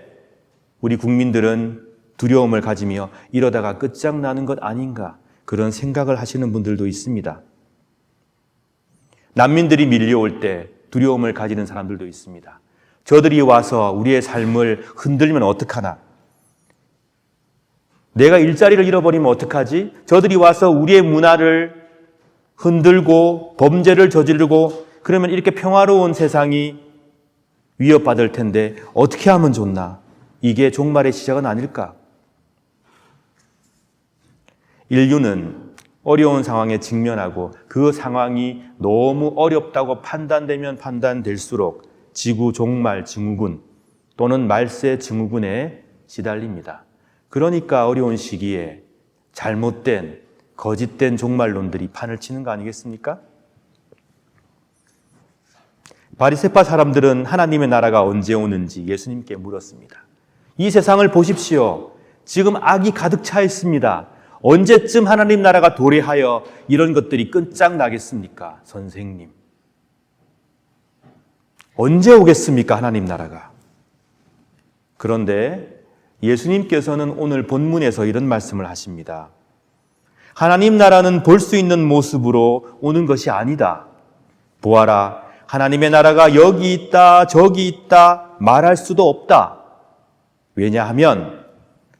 우리 국민들은 두려움을 가지며 이러다가 끝장나는 것 아닌가 그런 생각을 하시는 분들도 있습니다. 난민들이 밀려올 때 두려움을 가지는 사람들도 있습니다. 저들이 와서 우리의 삶을 흔들면 어떡하나? 내가 일자리를 잃어버리면 어떡하지? 저들이 와서 우리의 문화를 흔들고 범죄를 저지르고 그러면 이렇게 평화로운 세상이 위협받을 텐데 어떻게 하면 좋나? 이게 종말의 시작은 아닐까? 인류는 어려운 상황에 직면하고 그 상황이 너무 어렵다고 판단되면 판단될수록 지구 종말 증후군 또는 말세 증후군에 시달립니다. 그러니까 어려운 시기에 잘못된 거짓된 종말론들이 판을 치는 거 아니겠습니까? 바리새파 사람들은 하나님의 나라가 언제 오는지 예수님께 물었습니다. 이 세상을 보십시오. 지금 악이 가득 차 있습니다. 언제쯤 하나님 나라가 도래하여 이런 것들이 끝장나겠습니까? 선생님. 언제 오겠습니까? 하나님 나라가. 그런데 예수님께서는 오늘 본문에서 이런 말씀을 하십니다. 하나님 나라는 볼 수 있는 모습으로 오는 것이 아니다. 보아라, 하나님의 나라가 여기 있다, 저기 있다 말할 수도 없다. 왜냐하면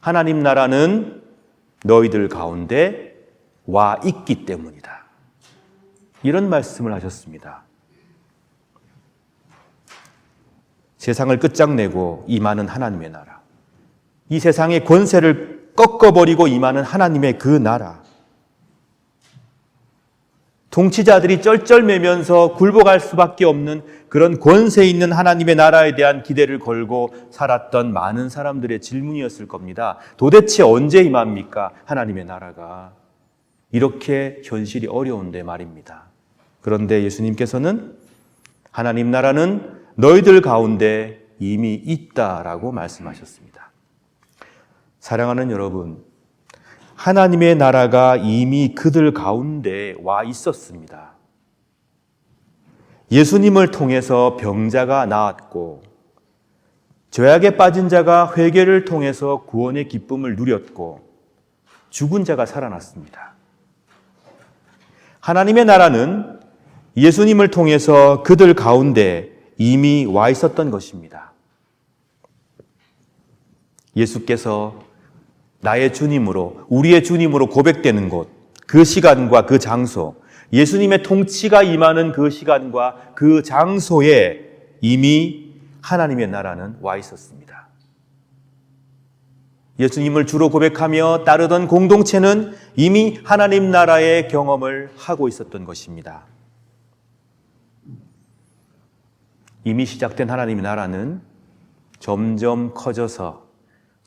하나님 나라는 너희들 가운데 와 있기 때문이다. 이런 말씀을 하셨습니다. 세상을 끝장내고 임하는 하나님의 나라. 이 세상의 권세를 꺾어버리고 임하는 하나님의 그 나라. 통치자들이 쩔쩔매면서 굴복할 수밖에 없는 그런 권세 있는 하나님의 나라에 대한 기대를 걸고 살았던 많은 사람들의 질문이었을 겁니다. 도대체 언제 임합니까? 하나님의 나라가. 이렇게 현실이 어려운데 말입니다. 그런데 예수님께서는 하나님 나라는 너희들 가운데 이미 있다라고 말씀하셨습니다. 사랑하는 여러분, 하나님의 나라가 이미 그들 가운데 와 있었습니다. 예수님을 통해서 병자가 나았고 죄악에 빠진 자가 회개를 통해서 구원의 기쁨을 누렸고 죽은 자가 살아났습니다. 하나님의 나라는 예수님을 통해서 그들 가운데 이미 와 있었던 것입니다. 예수께서 나의 주님으로, 우리의 주님으로 고백되는 곳, 그 시간과 그 장소, 예수님의 통치가 임하는 그 시간과 그 장소에 이미 하나님의 나라는 와 있었습니다. 예수님을 주로 고백하며 따르던 공동체는 이미 하나님 나라의 경험을 하고 있었던 것입니다. 이미 시작된 하나님의 나라는 점점 커져서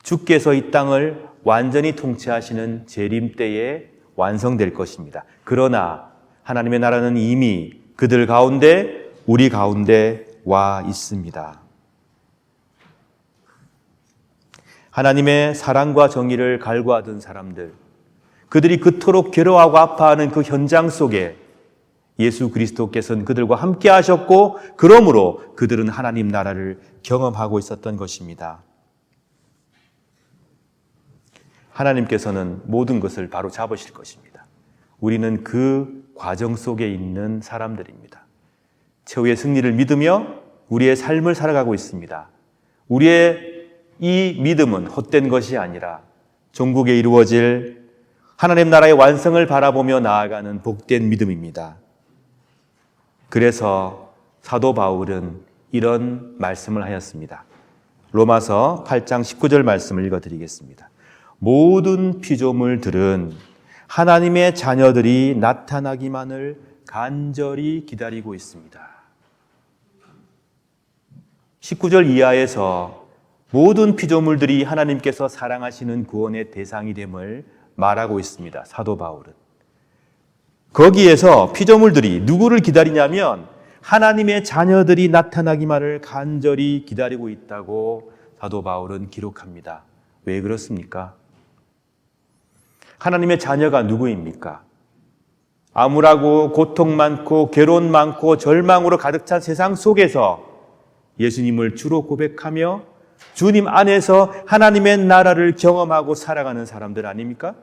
주께서 이 땅을 완전히 통치하시는 재림 때에 완성될 것입니다. 그러나 하나님의 나라는 이미 그들 가운데, 우리 가운데 와 있습니다. 하나님의 사랑과 정의를 갈구하던 사람들, 그들이 그토록 괴로워하고 아파하는 그 현장 속에 예수 그리스도께서는 그들과 함께 하셨고, 그러므로 그들은 하나님 나라를 경험하고 있었던 것입니다. 하나님께서는 모든 것을 바로 잡으실 것입니다. 우리는 그 과정 속에 있는 사람들입니다. 최후의 승리를 믿으며 우리의 삶을 살아가고 있습니다. 우리의 이 믿음은 헛된 것이 아니라 종국에 이루어질 하나님 나라의 완성을 바라보며 나아가는 복된 믿음입니다. 그래서 사도 바울은 이런 말씀을 하였습니다. 로마서 8장 19절 말씀을 읽어드리겠습니다. 모든 피조물들은 하나님의 자녀들이 나타나기만을 간절히 기다리고 있습니다. 19절 이하에서 모든 피조물들이 하나님께서 사랑하시는 구원의 대상이 됨을 말하고 있습니다. 사도 바울은. 거기에서 피조물들이 누구를 기다리냐면 하나님의 자녀들이 나타나기만을 간절히 기다리고 있다고 사도 바울은 기록합니다. 왜 그렇습니까? 하나님의 자녀가 누구입니까? 암울하고 고통 많고 괴로움 많고 절망으로 가득 찬 세상 속에서 예수님을 주로 고백하며 주님 안에서 하나님의 나라를 경험하고 살아가는 사람들 아닙니까?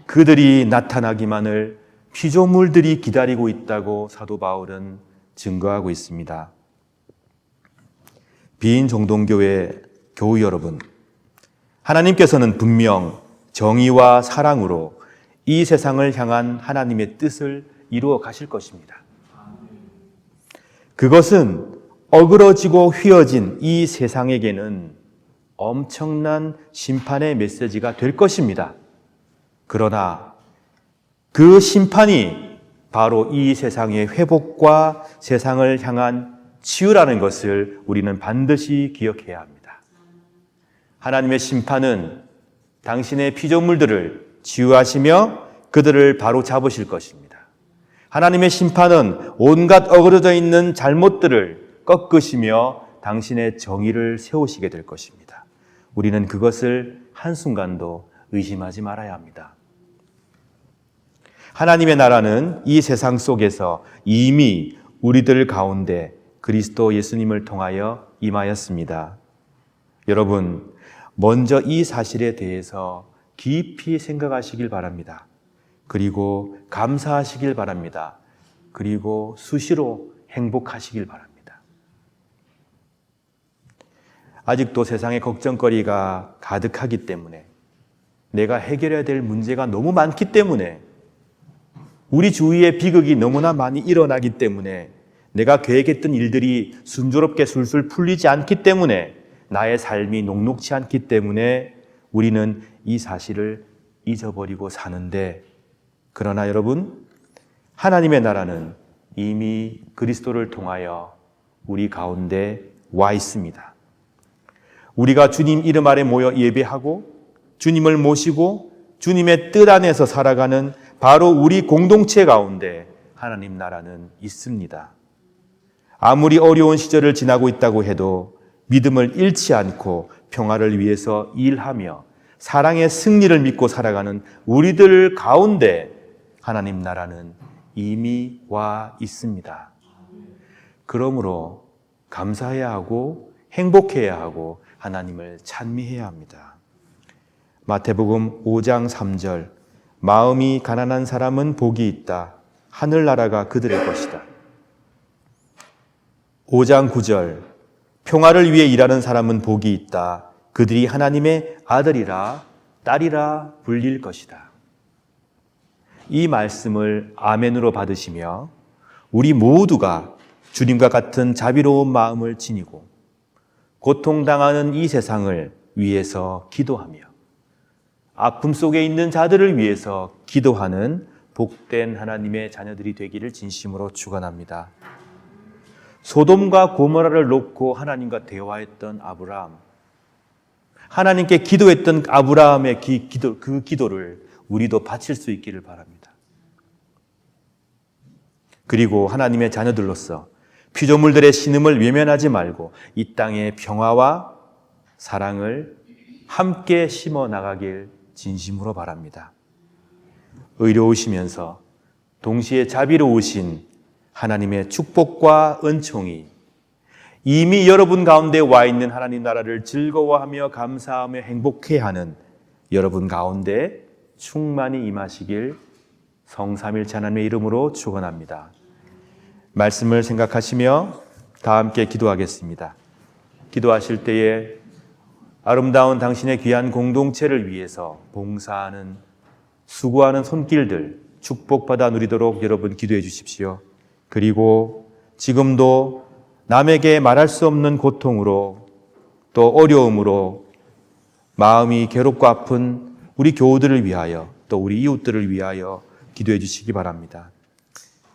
그들이 나타나기만을 피조물들이 기다리고 있다고 사도 바울은 증거하고 있습니다. 비인종동교회 교우 여러분, 하나님께서는 분명 정의와 사랑으로 이 세상을 향한 하나님의 뜻을 이루어 가실 것입니다. 그것은 어그러지고 휘어진 이 세상에게는 엄청난 심판의 메시지가 될 것입니다. 그러나 그 심판이 바로 이 세상의 회복과 세상을 향한 치유라는 것을 우리는 반드시 기억해야 합니다. 하나님의 심판은 당신의 피조물들을 치유하시며 그들을 바로 잡으실 것입니다. 하나님의 심판은 온갖 어그러져 있는 잘못들을 꺾으시며 당신의 정의를 세우시게 될 것입니다. 우리는 그것을 한순간도 의심하지 말아야 합니다. 하나님의 나라는 이 세상 속에서 이미 우리들 가운데 그리스도 예수님을 통하여 임하였습니다. 여러분, 먼저 이 사실에 대해서 깊이 생각하시길 바랍니다. 그리고 감사하시길 바랍니다. 그리고 수시로 행복하시길 바랍니다. 아직도 세상에 걱정거리가 가득하기 때문에, 내가 해결해야 될 문제가 너무 많기 때문에, 우리 주위에 비극이 너무나 많이 일어나기 때문에, 내가 계획했던 일들이 순조롭게 술술 풀리지 않기 때문에, 나의 삶이 녹록지 않기 때문에 우리는 이 사실을 잊어버리고 사는데, 그러나 여러분, 하나님의 나라는 이미 그리스도를 통하여 우리 가운데 와 있습니다. 우리가 주님 이름 아래 모여 예배하고 주님을 모시고 주님의 뜻 안에서 살아가는 바로 우리 공동체 가운데 하나님 나라는 있습니다. 아무리 어려운 시절을 지나고 있다고 해도 믿음을 잃지 않고 평화를 위해서 일하며 사랑의 승리를 믿고 살아가는 우리들 가운데 하나님 나라는 이미 와 있습니다. 그러므로 감사해야 하고 행복해야 하고 하나님을 찬미해야 합니다. 마태복음 5장 3절, 마음이 가난한 사람은 복이 있다. 하늘나라가 그들의 것이다. 5장 9절, 평화를 위해 일하는 사람은 복이 있다. 그들이 하나님의 아들이라 딸이라 불릴 것이다. 이 말씀을 아멘으로 받으시며 우리 모두가 주님과 같은 자비로운 마음을 지니고 고통당하는 이 세상을 위해서 기도하며 아픔 속에 있는 자들을 위해서 기도하는 복된 하나님의 자녀들이 되기를 진심으로 축원합니다. 소돔과 고모라를 놓고 하나님과 대화했던 아브라함, 하나님께 기도했던 아브라함의 그 기도를 우리도 바칠 수 있기를 바랍니다. 그리고 하나님의 자녀들로서 피조물들의 신음을 외면하지 말고 이 땅의 평화와 사랑을 함께 심어 나가길 진심으로 바랍니다. 의로우시면서 동시에 자비로우신 하나님의 축복과 은총이 이미 여러분 가운데 와 있는 하나님 나라를 즐거워하며 감사하며 행복해하는 여러분 가운데 충만히 임하시길 성삼일체 하나님의 이름으로 축원합니다. 말씀을 생각하시며 다 함께 기도하겠습니다. 기도하실 때에 아름다운 당신의 귀한 공동체를 위해서 봉사하는 수고하는 손길들 축복받아 누리도록 여러분 기도해 주십시오. 그리고 지금도 남에게 말할 수 없는 고통으로 또 어려움으로 마음이 괴롭고 아픈 우리 교우들을 위하여 또 우리 이웃들을 위하여 기도해 주시기 바랍니다.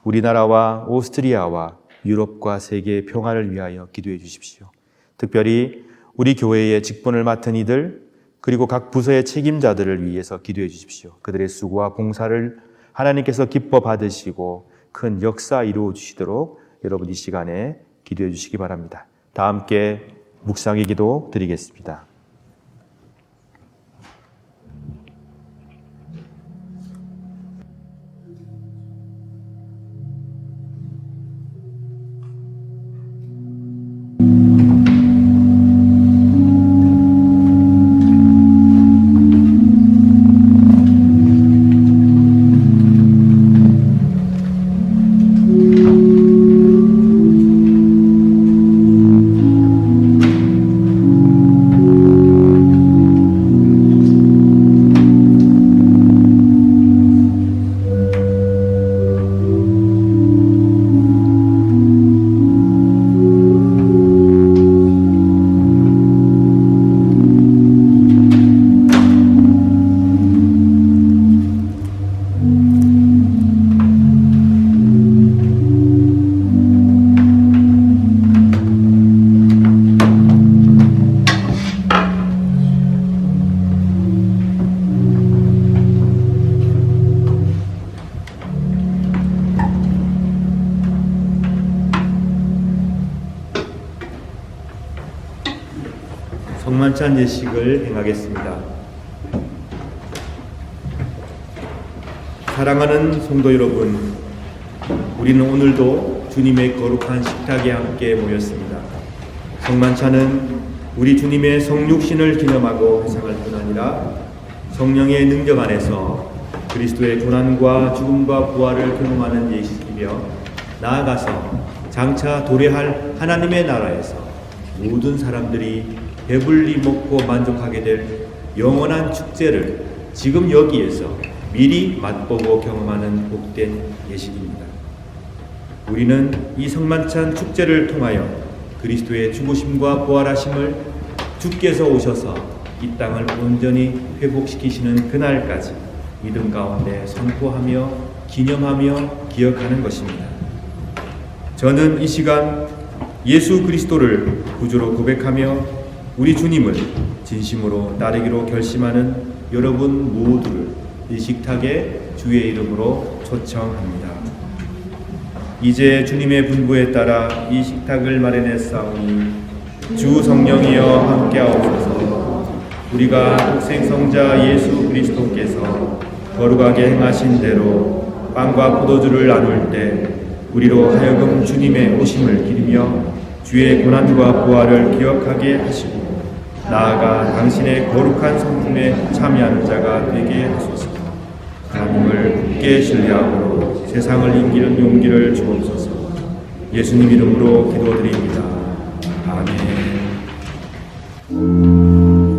우리나라와 오스트리아와 유럽과 세계의 평화를 위하여 기도해 주십시오. 특별히 우리 교회의 직분을 맡은 이들 그리고 각 부서의 책임자들을 위해서 기도해 주십시오. 그들의 수고와 봉사를 하나님께서 기뻐 받으시고 큰 역사 이루어 주시도록 여러분 이 시간에 기도해 주시기 바랍니다. 다 함께 묵상의 기도 드리겠습니다. 성만찬 예식을 행하겠습니다. 사랑하는 성도 여러분, 우리는 오늘도 주님의 거룩한 식탁에 함께 모였습니다. 성만찬은 우리 주님의 성육신을 기념하고 회상할 뿐 아니라 성령의 능력 안에서 그리스도의 고난과 죽음과 부활을 경험하는 예식이며 나아가서 장차 도래할 하나님의 나라에서 모든 사람들이 배불리 먹고 만족하게 될 영원한 축제를 지금 여기에서 미리 맛보고 경험하는 복된 예식입니다. 우리는 이 성만찬 축제를 통하여 그리스도의 죽으심과 부활하심을 주께서 오셔서 이 땅을 온전히 회복시키시는 그날까지 믿음 가운데 선포하며 기념하며 기억하는 것입니다. 저는 이 시간 예수 그리스도를 구주로 고백하며 우리 주님을 진심으로 따르기로 결심하는 여러분 모두를 이 식탁에 주의 이름으로 초청합니다. 이제 주님의 분부에 따라 이 식탁을 마련했사오니 주 성령이여 함께하옵소서. 우리가 독생성자 예수 그리스도께서 거룩하게 행하신 대로 빵과 포도주를 나눌 때 우리로 하여금 주님의 오심을 기리며 주의 고난과 부활을 기억하게 하시고 나아가 당신의 거룩한 성품에 참여하는 자가 되게 하소서. 하나님을 굳게 신뢰하고 세상을 이기는 용기를 주옵소서. 예수님 이름으로 기도드립니다. 아멘.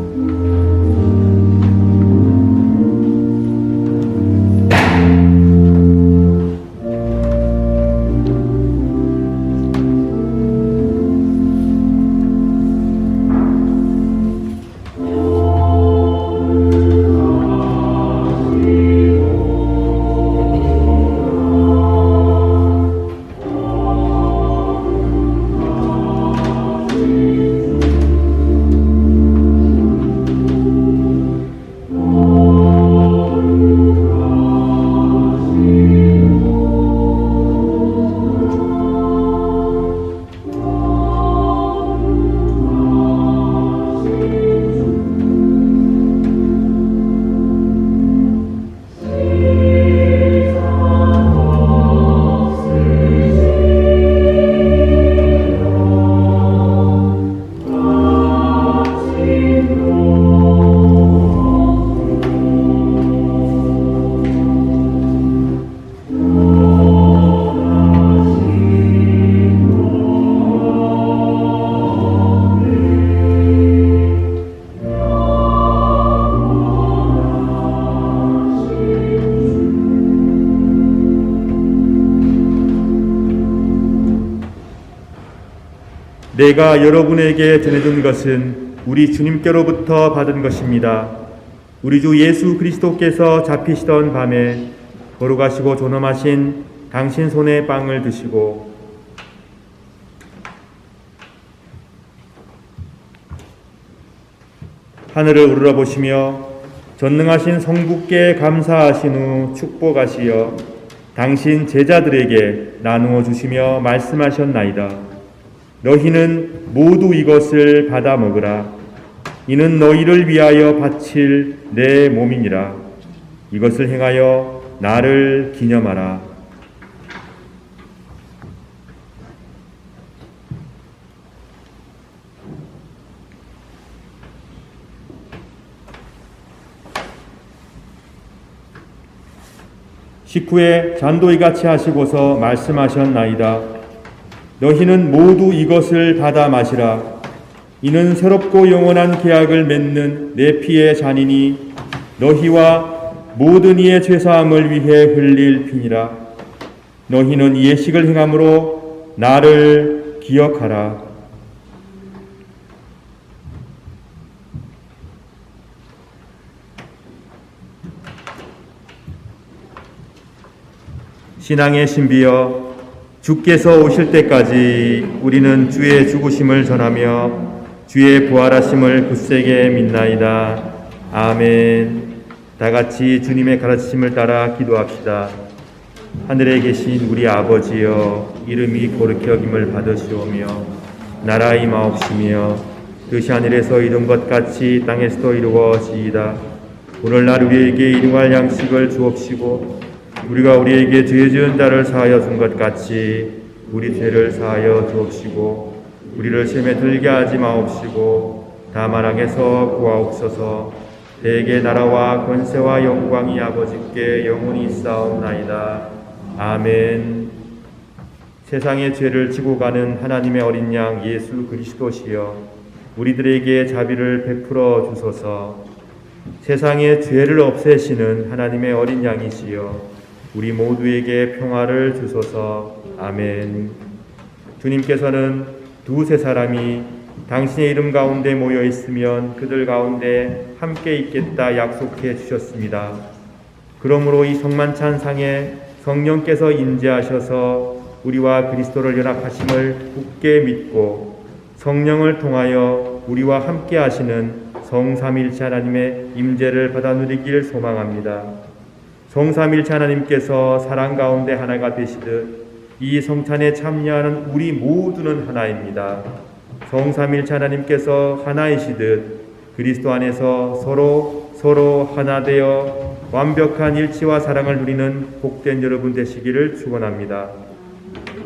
내가 여러분에게 전해준 것은 우리 주님께로부터 받은 것입니다. 우리 주 예수 그리스도께서 잡히시던 밤에 걸어가시고 존엄하신 당신 손에 빵을 드시고 하늘을 우러러보시며 전능하신 성부께 감사하신 후 축복하시어 당신 제자들에게 나누어 주시며 말씀하셨나이다. 너희는 모두 이것을 받아 먹으라. 이는 너희를 위하여 바칠 내 몸이니라. 이것을 행하여 나를 기념하라. 식후에 잔도이 같이 하시고서 말씀하셨나이다. 너희는 모두 이것을 받아 마시라. 이는 새롭고 영원한 계약을 맺는 내 피의 잔이니 너희와 모든 이의 죄사함을 위해 흘릴 피니라. 너희는 이 예식을 행함으로 나를 기억하라. 신앙의 신비여, 주께서 오실 때까지 우리는 주의 죽으심을 전하며 주의 부활하심을 굳세게 믿나이다. 아멘. 다 같이 주님의 가르치심을 따라 기도합시다. 하늘에 계신 우리 아버지여, 이름이 거룩히 여김을 받으시오며 나라 임하옵시며 뜻이 하늘에서 이룬 것 같이 땅에서도 이루어지이다. 오늘날 우리에게 일용할 양식을 주옵시고 우리가 우리에게 죄 지은 자를 사하여 준 것 같이 우리 죄를 사하여 주옵시고 우리를 시험에 들게 하지 마옵시고 다만 악에서 구하옵소서. 대개 나라와 권세와 영광이 아버지께 영원히 있사옵나이다. 아멘. 세상의 죄를 지고 가는 하나님의 어린 양 예수 그리스도시여, 우리들에게 자비를 베풀어 주소서. 세상의 죄를 없애시는 하나님의 어린 양이시여, 우리 모두에게 평화를 주소서. 아멘. 주님께서는 두세 사람이 당신의 이름 가운데 모여 있으면 그들 가운데 함께 있겠다 약속해 주셨습니다. 그러므로 이 성만찬상에 성령께서 임재하셔서 우리와 그리스도를 연합하심을 굳게 믿고 성령을 통하여 우리와 함께 하시는 성삼일체 하나님의 임재를 받아 누리길 소망합니다. 성삼일체 하나님께서 사랑 가운데 하나가 되시듯 이 성찬에 참여하는 우리 모두는 하나입니다. 성삼일체 하나님께서 하나이시듯 그리스도 안에서 서로 하나 되어 완벽한 일치와 사랑을 누리는 복된 여러분 되시기를 축원합니다.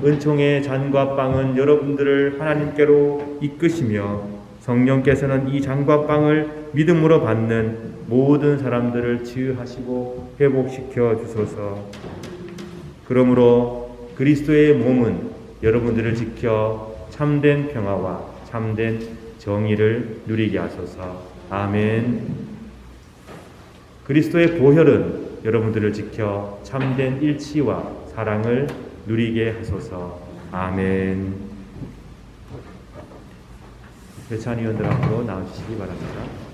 은총의 잔과 빵은 여러분들을 하나님께로 이끄시며 성령께서는 이 잔과 빵을 믿음으로 받는 모든 사람들을 치유하시고 회복시켜 주소서. 그러므로 그리스도의 몸은 여러분들을 지켜 참된 평화와 참된 정의를 누리게 하소서. 아멘. 그리스도의 보혈은 여러분들을 지켜 참된 일치와 사랑을 누리게 하소서. 아멘. 배찬위원들 앞으로 나와주시기 바랍니다.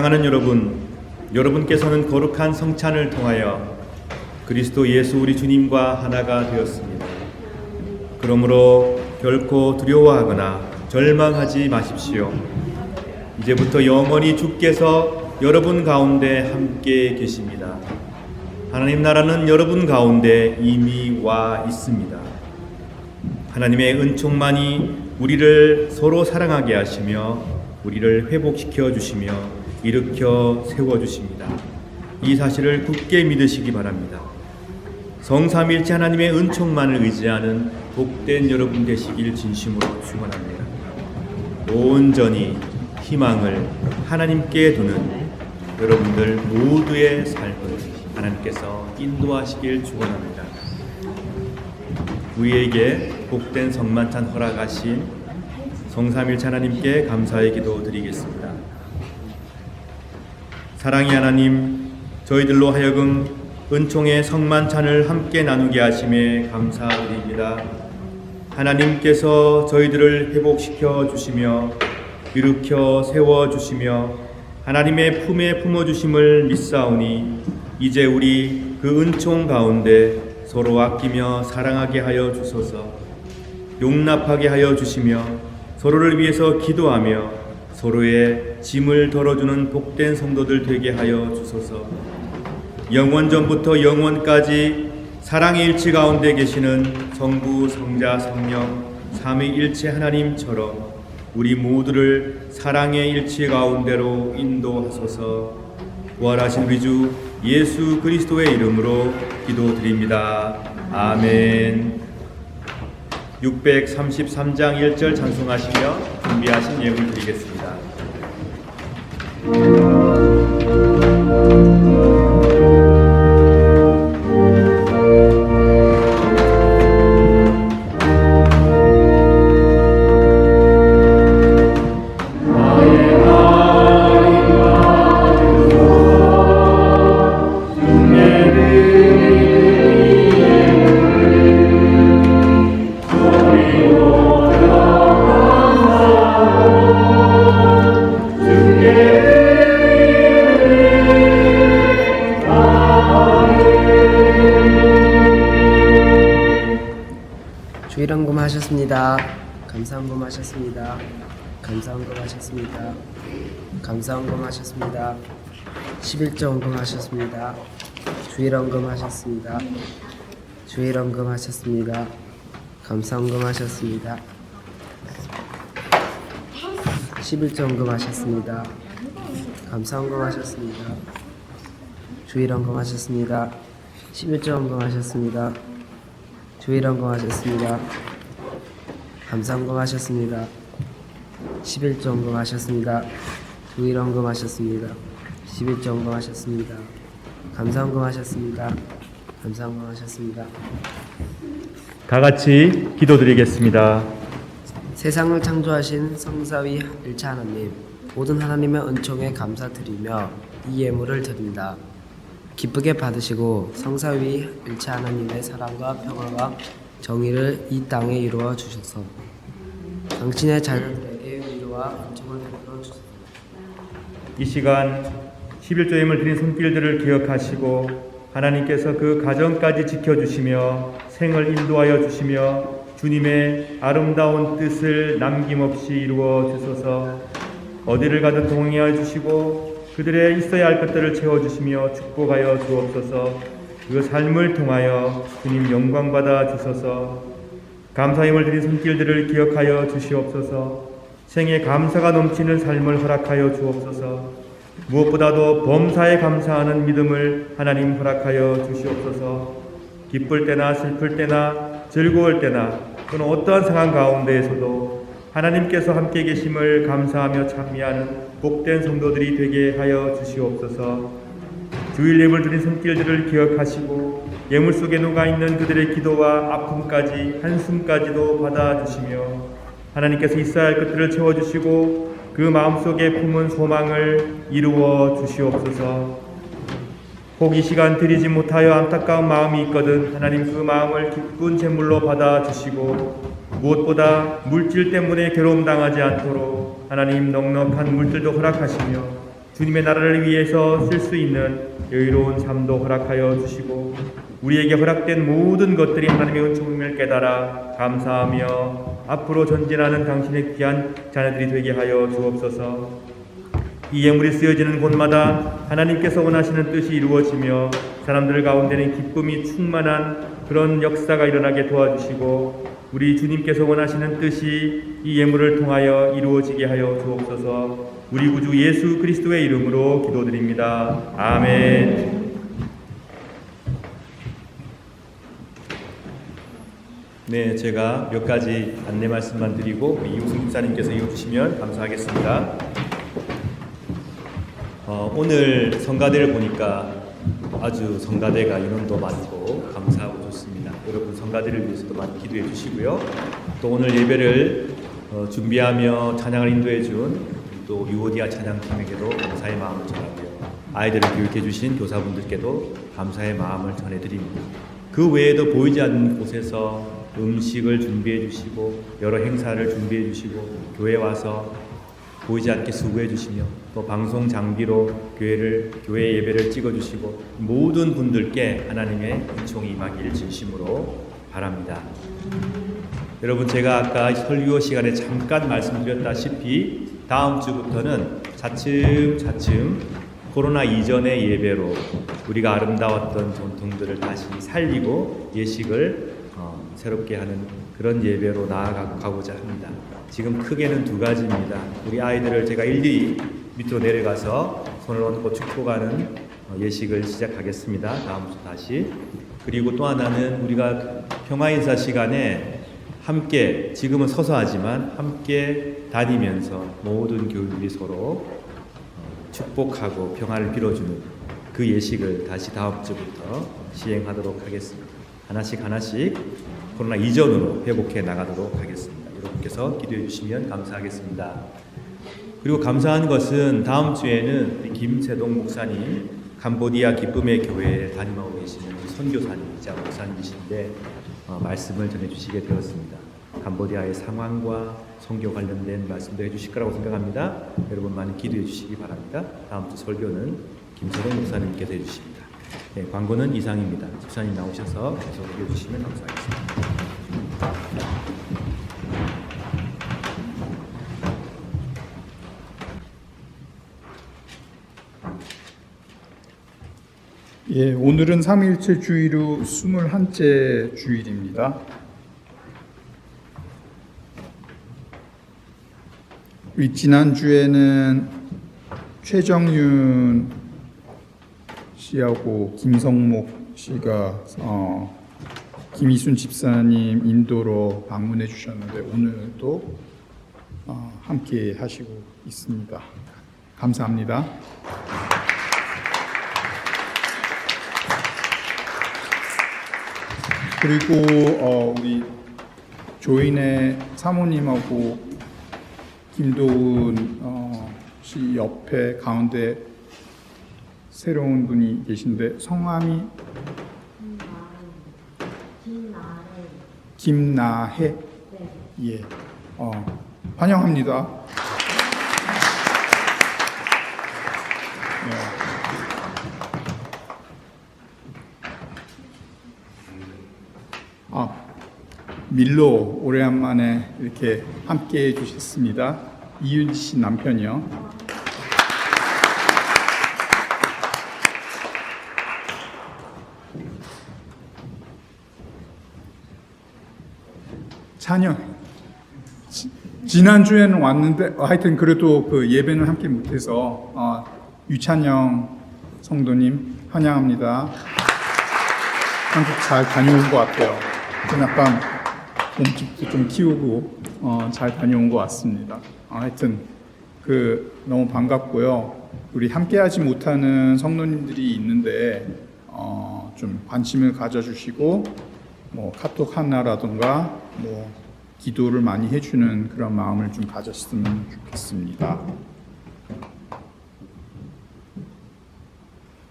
사랑하는 여러분, 여러분께서는 거룩한 성찬을 통하여 그리스도 예수 우리 주님과 하나가 되었습니다. 그러므로 결코 두려워하거나 절망하지 마십시오. 이제부터 영원히 주께서 여러분 가운데 함께 계십니다. 하나님 나라는 여러분 가운데 이미 와 있습니다. 하나님의 은총만이 우리를 서로 사랑하게 하시며 우리를 회복시켜 주시며 일으켜 세워 주십니다. 이 사실을 굳게 믿으시기 바랍니다. 성삼일체 하나님의 은총만을 의지하는 복된 여러분 되시길 진심으로 축원합니다. 온전히 희망을 하나님께 두는 여러분들 모두의 삶을 하나님께서 인도하시길 축원합니다. 우리에게 복된 성만찬 허락하신 성삼일체 하나님께 감사의 기도 드리겠습니다. 사랑의 하나님, 저희들로 하여금 은총의 성만찬을 함께 나누게 하심에 감사드립니다. 하나님께서 저희들을 회복시켜 주시며 일으켜 세워 주시며 하나님의 품에 품어 주심을 믿사오니 이제 우리 그 은총 가운데 서로 아끼며 사랑하게 하여 주소서. 용납하게 하여 주시며 서로를 위해서 기도하며 서로의 짐을 덜어주는 복된 성도들 되게 하여 주소서. 영원전부터 영원까지 사랑의 일치 가운데 계시는 성부, 성자, 성령 삼위일체 하나님처럼 우리 모두를 사랑의 일치 가운데로 인도하소서. 부활하신 우리 주 예수 그리스도의 이름으로 기도드립니다. 아멘. 633장 1절 찬송하시며 준비하신 예물 드리겠습니다.
주일헌금 하셨습니다. 감사헌금 하셨습니다. 감사헌금 하셨습니다. 감사헌금 하셨습니다. 11조 헌금 하셨습니다. 주일헌금 하셨습니다. 주일헌금 하셨습니다. 감사헌금 하셨습니다. 11조 헌금 하셨습니다. 감사헌금 하셨습니다. 주일헌금 하셨습니다. 11조 헌금 하셨습니다. 주일헌금 하셨습니다. 감사헌금 하셨습니다. 11조 헌금 하셨습니다. 주일헌금 하셨습니다. 11조 헌금 하셨습니다. 감사헌금 하셨습니다. 감사헌금 하셨습니다.
다 같이 기도드리겠습니다.
세상을 창조하신 성사위 일체 하나님, 모든 하나님의 은총에 감사드리며 이 예물을 드립니다. 기쁘게 받으시고 성사위 일체 하나님의 사랑과 평화와 정의를 이 땅에 이루어 주셔서 당신의 자녀들에게 위로와 은총을 베풀어 주소서.
이 시간 11조 예물 드린 손길들을 기억하시고 하나님께서 그 가정까지 지켜주시며 생을 인도하여 주시며 주님의 아름다운 뜻을 남김없이 이루어 주소서. 어디를 가든 동행하여 주시고 그들의 있어야 할 것들을 채워주시며 축복하여 주옵소서. 그 삶을 통하여 주님 영광받아 주소서. 감사힘을 드린 손길들을 기억하여 주시옵소서. 생에 감사가 넘치는 삶을 허락하여 주옵소서. 무엇보다도 범사에 감사하는 믿음을 하나님 허락하여 주시옵소서. 기쁠 때나 슬플 때나 즐거울 때나 또는 어떠한 상황 가운데에서도 하나님께서 함께 계심을 감사하며 찬미하는 복된 성도들이 되게 하여 주시옵소서. 주일 예물 드린 손길들을 기억하시고 예물 속에 녹아있는 그들의 기도와 아픔까지 한숨까지도 받아주시며 하나님께서 있어야 할 것들을 채워주시고 그 마음속에 품은 소망을 이루어 주시옵소서. 혹 이 시간 드리지 못하여 안타까운 마음이 있거든 하나님 그 마음을 기쁜 제물로 받아주시고 무엇보다 물질 때문에 괴로움 당하지 않도록 하나님 넉넉한 물질도 허락하시며 주님의 나라를 위해서 쓸 수 있는 여유로운 삶도 허락하여 주시고 우리에게 허락된 모든 것들이 하나님의 은총임을 깨달아 감사하며 앞으로 전진하는 당신의 귀한 자녀들이 되게 하여 주옵소서. 이 예물이 쓰여지는 곳마다 하나님께서 원하시는 뜻이 이루어지며 사람들 가운데는 기쁨이 충만한 그런 역사가 일어나게 도와주시고 우리 주님께서 원하시는 뜻이 이 예물을 통하여 이루어지게 하여 주옵소서. 우리 구주 예수 그리스도의 이름으로 기도드립니다. 아멘. 네, 제가 몇 가지 안내 말씀만 드리고 이우승 집사님께서 이어주시면 감사하겠습니다. 오늘 성가대를 보니까 아주 성가대가 인원도 많고 감사하고 좋습니다. 여러분 성가대를 위해서도 많이 기도해 주시고요. 또 오늘 예배를 준비하며 찬양을 인도해 준 또 유오디아 찬양팀에게도 감사의 마음을 전하고요. 아이들을 교육해 주신 교사분들께도 감사의 마음을 전해드립니다. 그 외에도 보이지 않는 곳에서 음식을 준비해 주시고 여러 행사를 준비해 주시고 교회에 와서 보이지 않게 수고해 주시며 또 방송 장비로 교회 예배를 찍어 주시고 모든 분들께 하나님의 은총이 임하기를 진심으로 바랍니다. 여러분 제가 아까 설교 시간에 잠깐 말씀드렸다시피 다음 주부터는 차츰 코로나 이전의 예배로 우리가 아름다웠던 전통들을 다시 살리고 예식을 새롭게 하는 그런 예배로 나아가고자 합니다. 지금 크게는 두 가지입니다. 우리 아이들을 제가 일일이 밑으로 내려가서 손을 얹고 축복하는 예식을 시작하겠습니다. 다음 주 다시. 그리고 또 하나는 우리가 평화인사 시간에 함께 지금은 서서 하지만 함께 다니면서 모든 교인들이 서로 축복하고 평화를 빌어주는 그 예식을 다시 다음 주부터 시행하도록 하겠습니다. 하나씩 코로나 이전으로 회복해 나가도록 하겠습니다. 여러분께서 기도해 주시면 감사하겠습니다. 그리고 감사한 것은 다음 주에는 김세동 목사님 캄보디아 기쁨의 교회에 담임하고 계시는 선교사님이자 목사님이신데 말씀을 전해주시게 되었습니다. 캄보디아의 상황과 선교 관련된 말씀도 해주실 거라고 생각합니다. 여러분 많이 기도해 주시기 바랍니다. 다음 주 설교는 김세동 목사님께서 해주십니다. 네, 광고는 이상입니다. 집사님 나오셔서 계속 해주시면 감사하겠습니다.
예, 오늘은 3.1체 주일 후 21째 주일입니다. 우리 지난주에는 최정윤 씨하고 김성목 씨가 김희순 집사님 인도로 방문해 주셨는데 오늘도 함께 하시고 있습니다. 감사합니다. 그리고 우리 조인의 사모님하고 김도훈 씨 옆에 가운데 새로운 분이 계신데 성함이 김나혜. 예, 환영합니다. 밀로 오래간만에 이렇게 함께 해주셨습니다. 이윤지 씨 남편이요. 찬영. 지난주에는 왔는데 하여튼 그래도 그 예배는 함께 못해서 유찬영 성도님 환영합니다. 한국 잘 다녀온 것 같아요. 좀 약간 몸집도 좀 키우고 잘 다녀온 것 같습니다. 하여튼 너무 반갑고요. 우리 함께하지 못하는 성도님들이 있는데 좀 관심을 가져주시고 뭐 카톡 하나라든가 뭐 기도를 많이 해주는 그런 마음을 좀 가졌으면 좋겠습니다.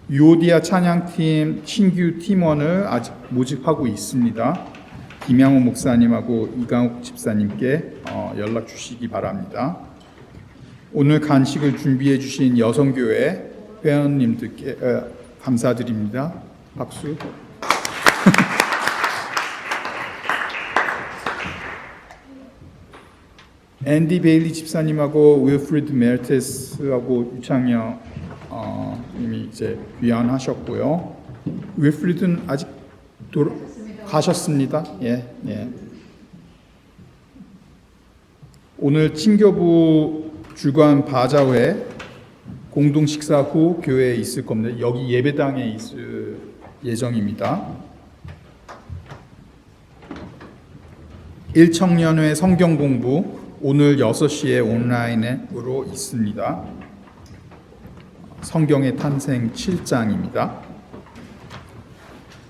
유오디아 찬양팀 신규 팀원을 아직 모집하고 있습니다. 김양호 목사님하고 이강욱 집사님께 연락 주시기 바랍니다. 오늘 간식을 준비해 주신 여성교회 회원님들께 감사드립니다. 박수. 앤디 베일리 집사님하고 윌프리드 메르테스하고 유창영 님이 이제 귀환하셨고요. 윌프리드는 아직 가셨습니다. 예. 오늘 친교부 주간 바자회 공동 식사 후 교회에 있을 겁니다. 여기 예배당에 있을 예정입니다. 1청년회 성경 공부 오늘 6시에 온라인으로 있습니다. 성경의 탄생 7장입니다.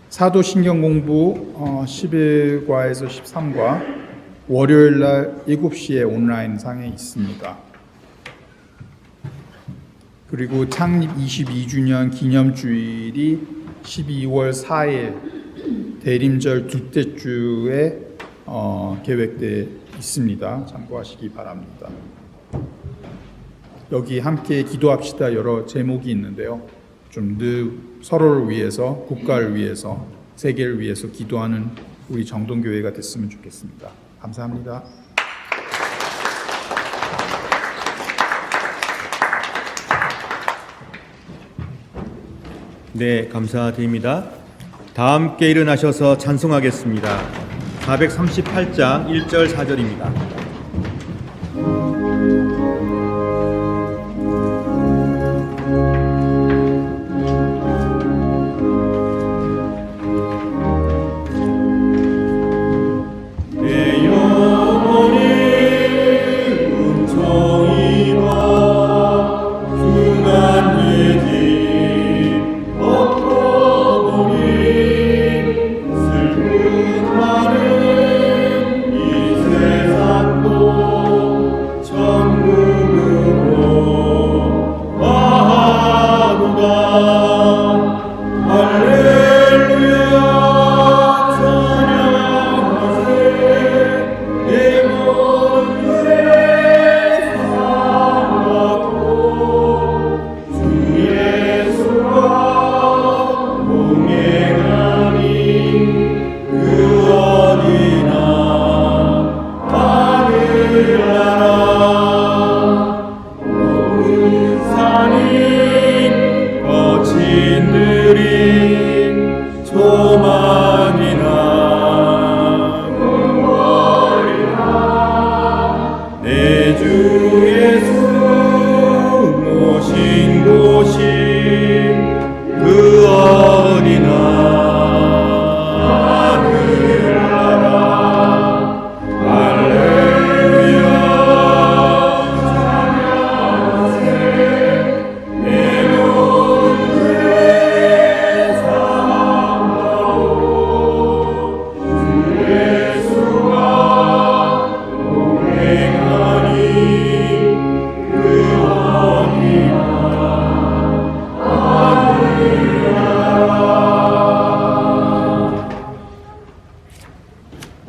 사도신경 공부 11과에서 13과 월요일 날 7시에 온라인 상에 있습니다. 그리고 창립 22주년 기념주일이 12월 4일 대림절 둘째 주에 계획되어 있습니다. 참고하시기 바랍니다. 여기 함께 기도합시다 여러 제목이 있는데요. 좀 늘 서로를 위해서, 국가를 위해서, 세계를 위해서 기도하는 우리 정동교회가 됐으면 좋겠습니다. 감사합니다.
네, 감사드립니다. 다 함께 일어나셔서 찬송하겠습니다. 438장 1절 4절입니다.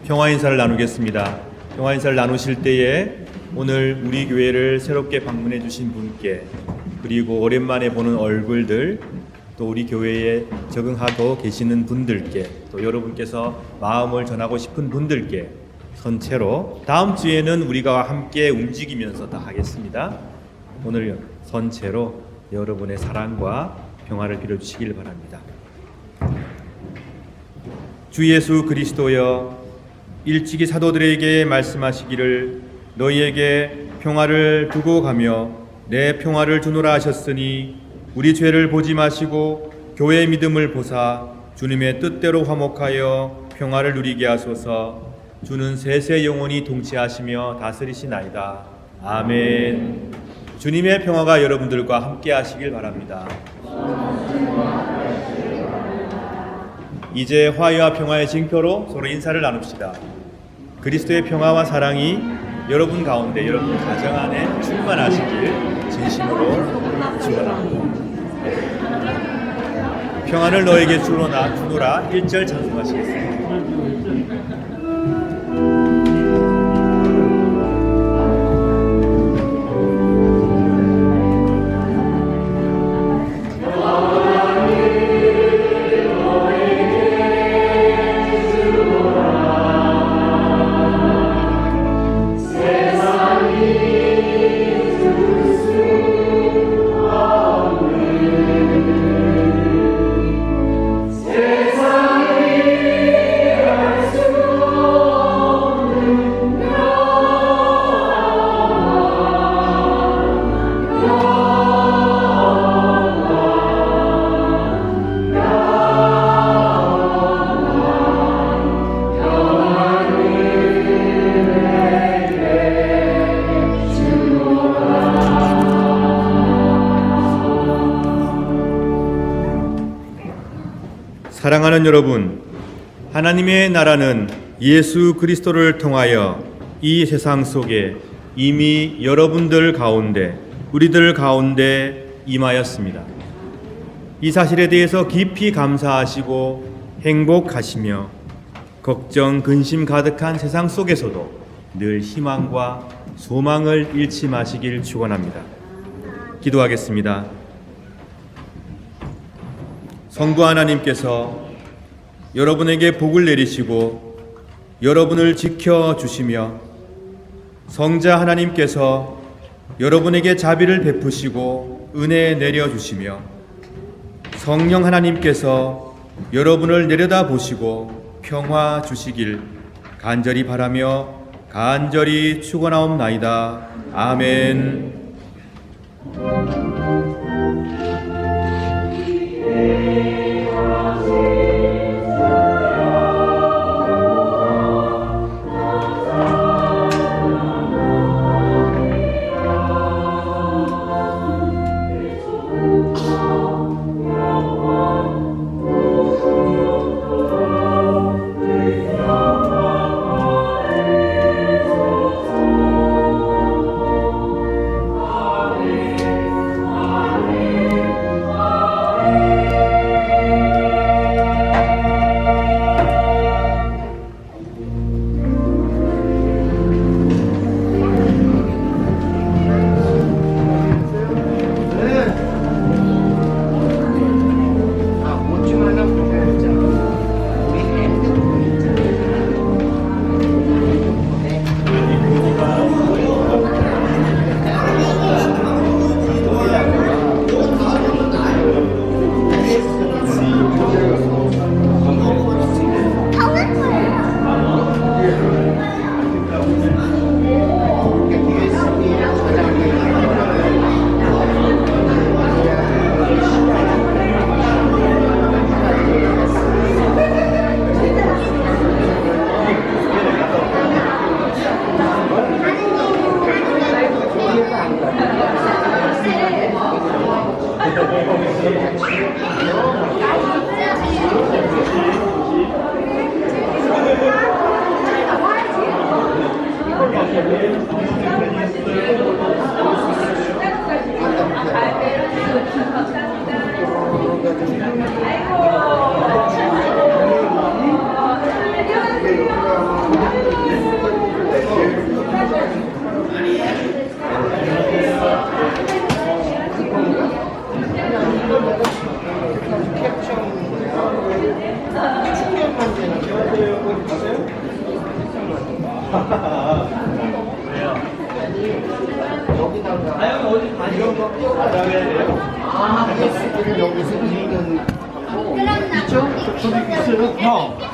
평화 인사를 나누겠습니다. 평화 인사를 나누실 때에 오늘 우리 교회를 새롭게 방문해 주신 분께, 그리고 오랜만에 보는 얼굴들, 또 우리 교회에 적응하고 계시는 분들께, 또 여러분께서 마음을 전하고 싶은 분들께 선체로, 다음 주에는 우리가 함께 움직이면서 다 하겠습니다. 오늘 선체로 여러분의 사랑과 평화를 빌어주시길 바랍니다. 주 예수 그리스도여, 일찍이 사도들에게 말씀하시기를 너희에게 평화를 두고 가며 내 평화를 주노라 하셨으니 우리 죄를 보지 마시고 교회의 믿음을 보사 주님의 뜻대로 화목하여 평화를 누리게 하소서. 주는 세세 영원히 통치하시며 다스리시나이다. 아멘. 주님의 평화가 여러분들과 함께 하시길 바랍니다. 이제 화해와 평화의 징표로 서로 인사를 나눕시다. 그리스도의 평화와 사랑이 여러분 가운데, 여러분 가정 안에 충만하시길 진심으로 축원합니다. 평안을 너에게 주노라 1절 찬송하시겠습니다. 사랑하는 여러분, 하나님의 나라는 예수 그리스도를 통하여 이 세상 속에 이미 여러분들 가운데, 우리들 가운데 임하였습니다. 이 사실에 대해서 깊이 감사하시고 행복하시며 걱정, 근심 가득한 세상 속에서도 늘 희망과 소망을 잃지 마시길 축원합니다. 기도하겠습니다. 성부 하나님께서 여러분에게 복을 내리시고 여러분을 지켜주시며 성자 하나님께서 여러분에게 자비를 베푸시고 은혜 내려주시며 성령 하나님께서 여러분을 내려다보시고 평화 주시길 간절히 바라며 간절히 축원하옵나이다. 아멘.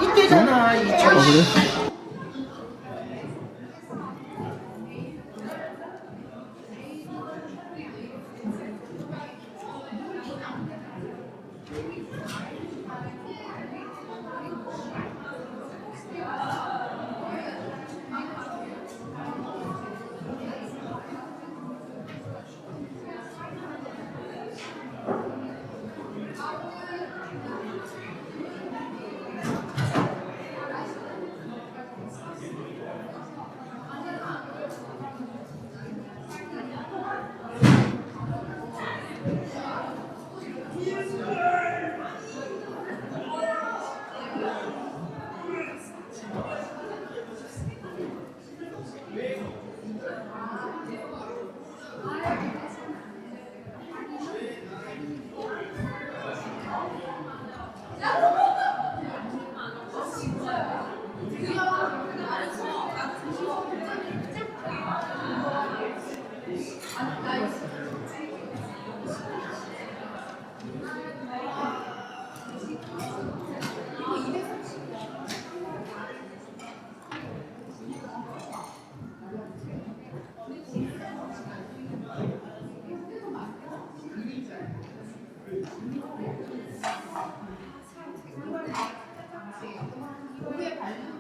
이때잖아, 2000.
우리의 발명